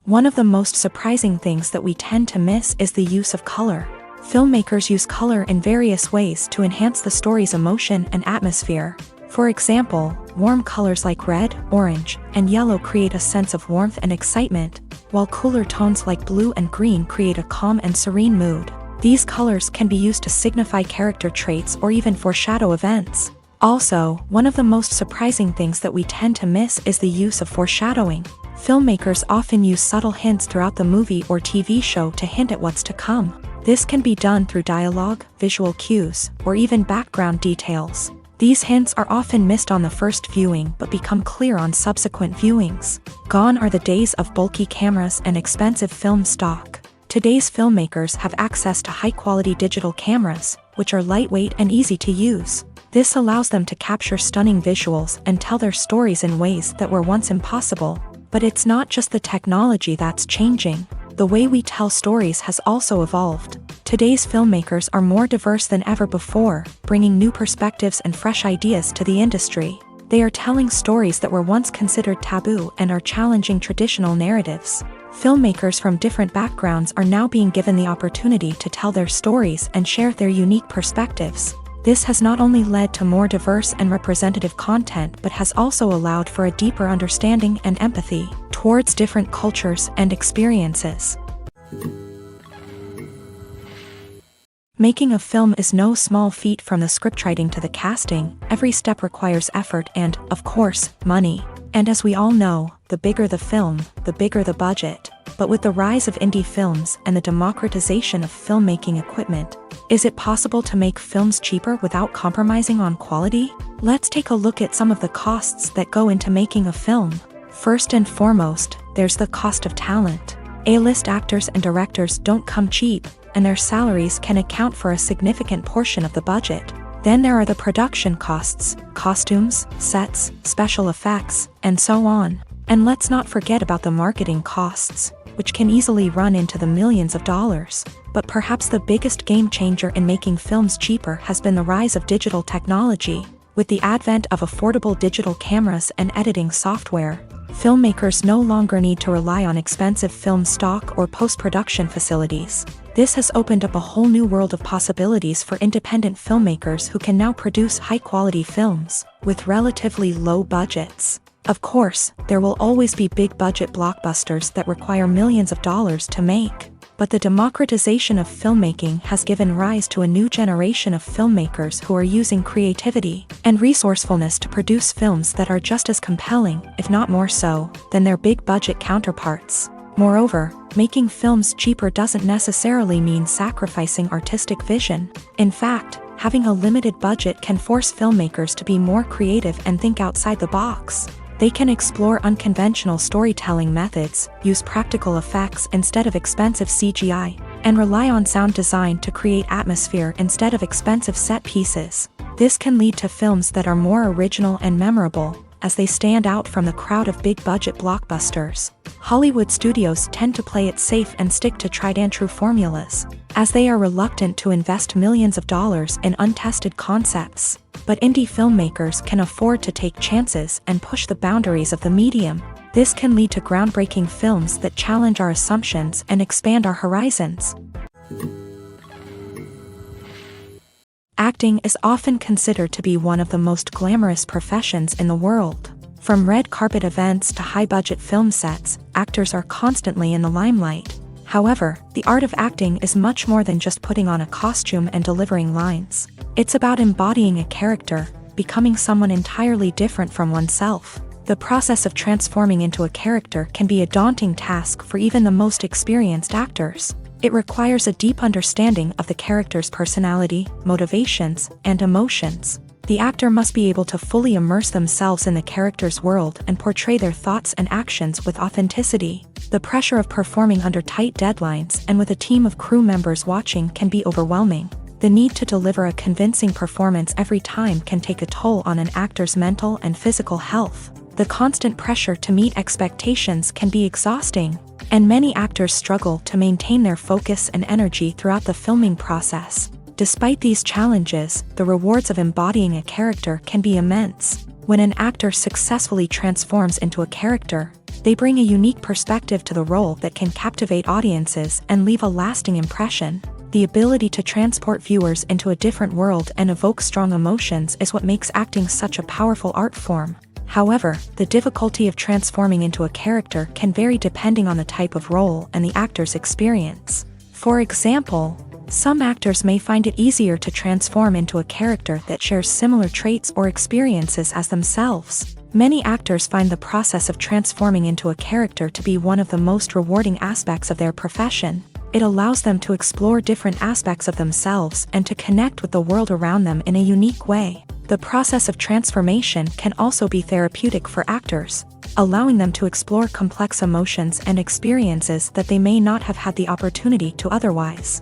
One of the most surprising things that we tend to miss is the use of color. Filmmakers use color in various ways to enhance the story's emotion and atmosphere. For example, warm colors like red, orange, and yellow create a sense of warmth and excitement, while cooler tones like blue and green create a calm and serene mood. These colors can be used to signify character traits or even foreshadow events. Also, one of the most surprising things that we tend to miss is the use of foreshadowing. Filmmakers often use subtle hints throughout the movie or TV show to hint at what's to come. This can be done through dialogue, visual cues, or even background details. These hints are often missed on the first viewing but become clear on subsequent viewings. Gone are the days of bulky cameras and expensive film stock. Today's filmmakers have access to high-quality digital cameras, which are lightweight and easy to use. This allows them to capture stunning visuals and tell their stories in ways that were once impossible. But it's not just the technology that's changing. The way we tell stories has also evolved. Today's filmmakers are more diverse than ever before, bringing new perspectives and fresh ideas to the industry. They are telling stories that were once considered taboo and are challenging traditional narratives. Filmmakers from different backgrounds are now being given the opportunity to tell their stories and share their unique perspectives. This has not only led to more diverse and representative content but has also allowed for a deeper understanding and empathy towards different cultures and experiences. Making a film is no small feat. From the scriptwriting to the casting, every step requires effort and, of course, money. And as we all know, the bigger the film, the bigger the budget. But with the rise of indie films and the democratization of filmmaking equipment, is it possible to make films cheaper without compromising on quality? Let's take a look at some of the costs that go into making a film. First and foremost, there's the cost of talent. A-list actors and directors don't come cheap, and their salaries can account for a significant portion of the budget. Then there are the production costs, costumes, sets, special effects, and so on. And let's not forget about the marketing costs, which can easily run into the millions of dollars. But perhaps the biggest game changer in making films cheaper has been the rise of digital technology. With the advent of affordable digital cameras and editing software, filmmakers no longer need to rely on expensive film stock or post-production facilities. This has opened up a whole new world of possibilities for independent filmmakers who can now produce high-quality films with relatively low budgets. Of course, there will always be big-budget blockbusters that require millions of dollars to make. But the democratization of filmmaking has given rise to a new generation of filmmakers who are using creativity and resourcefulness to produce films that are just as compelling, if not more so, than their big-budget counterparts. Moreover, making films cheaper doesn't necessarily mean sacrificing artistic vision. In fact, having a limited budget can force filmmakers to be more creative and think outside the box. They can explore unconventional storytelling methods, use practical effects instead of expensive CGI, and rely on sound design to create atmosphere instead of expensive set pieces. This can lead to films that are more original and memorable, as they stand out from the crowd of big-budget blockbusters. Hollywood studios tend to play it safe and stick to tried-and-true formulas, as they are reluctant to invest millions of dollars in untested concepts. But indie filmmakers can afford to take chances and push the boundaries of the medium. This can lead to groundbreaking films that challenge our assumptions and expand our horizons. Acting is often considered to be one of the most glamorous professions in the world. From red carpet events to high-budget film sets, actors are constantly in the limelight. However, the art of acting is much more than just putting on a costume and delivering lines. It's about embodying a character, becoming someone entirely different from oneself. The process of transforming into a character can be a daunting task for even the most experienced actors. It requires a deep understanding of the character's personality, motivations, and emotions. The actor must be able to fully immerse themselves in the character's world and portray their thoughts and actions with authenticity. The pressure of performing under tight deadlines and with a team of crew members watching can be overwhelming. The need to deliver a convincing performance every time can take a toll on an actor's mental and physical health. The constant pressure to meet expectations can be exhausting, and many actors struggle to maintain their focus and energy throughout the filming process. Despite these challenges, the rewards of embodying a character can be immense. When an actor successfully transforms into a character, they bring a unique perspective to the role that can captivate audiences and leave a lasting impression. The ability to transport viewers into a different world and evoke strong emotions is what makes acting such a powerful art form. However, the difficulty of transforming into a character can vary depending on the type of role and the actor's experience. For example, some actors may find it easier to transform into a character that shares similar traits or experiences as themselves. Many actors find the process of transforming into a character to be one of the most rewarding aspects of their profession. It allows them to explore different aspects of themselves and to connect with the world around them in a unique way. The process of transformation can also be therapeutic for actors. allowing them to explore complex emotions and experiences that they may not have had the opportunity to otherwise.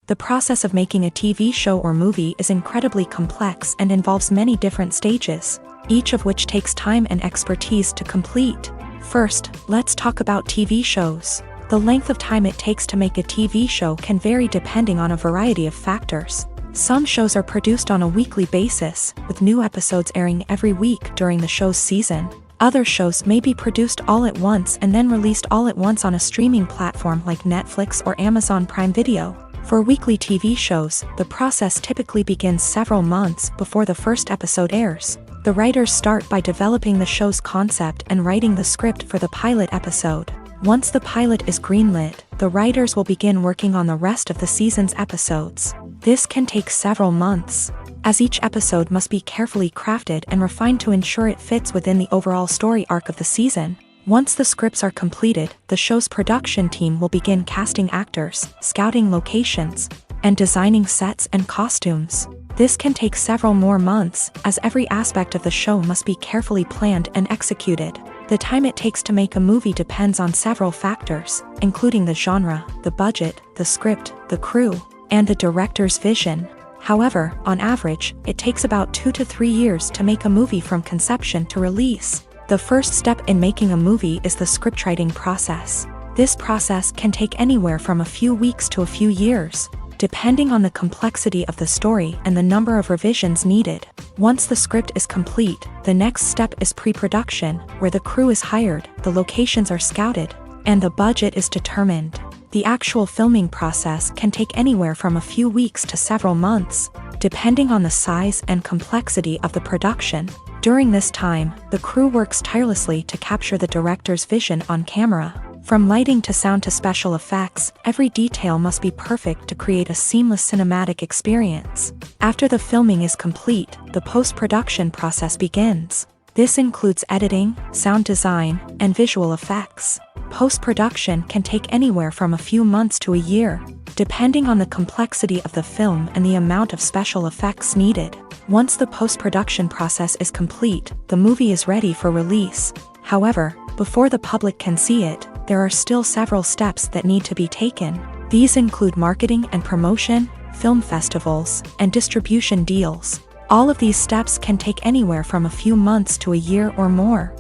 The process of making a TV show or movie is incredibly complex and involves many different stages, each of which takes time and expertise to complete. First, let's talk about TV shows. The length of time it takes to make a TV show can vary depending on a variety of factors. Some shows are produced on a weekly basis, with new episodes airing every week during the show's season. Other shows may be produced all at once and then released all at once on a streaming platform like Netflix or Amazon Prime Video. For weekly TV shows, the process typically begins several months before the first episode airs. The writers start by developing the show's concept and writing the script for the pilot episode. Once the pilot is greenlit, the writers will begin working on the rest of the season's episodes. This can take several months, as each episode must be carefully crafted and refined to ensure it fits within the overall story arc of the season. Once the scripts are completed, the show's production team will begin casting actors, scouting locations, and designing sets and costumes. This can take several more months, as every aspect of the show must be carefully planned and executed. The time it takes to make a movie depends on several factors, including the genre, the budget, the script, the crew, and the director's vision. However, on average, it takes about 2 to 3 years to make a movie from conception to release. The first step in making a movie is the scriptwriting process. This process can take anywhere from a few weeks to a few years, depending on the complexity of the story and the number of revisions needed. Once the script is complete, the next step is pre-production, where the crew is hired, the locations are scouted, and the budget is determined. The actual filming process can take anywhere from a few weeks to several months, depending on the size and complexity of the production. During this time, the crew works tirelessly to capture the director's vision on camera. From lighting to sound to special effects, every detail must be perfect to create a seamless cinematic experience. After the filming is complete, the post-production process begins. This includes editing, sound design, and visual effects. Post-production can take anywhere from a few months to a year, depending on the complexity of the film and the amount of special effects needed. Once the post-production process is complete, the movie is ready for release. However, before the public can see it, there are still several steps that need to be taken. These include marketing and promotion, film festivals, and distribution deals. All of these steps can take anywhere from a few months to a year or more.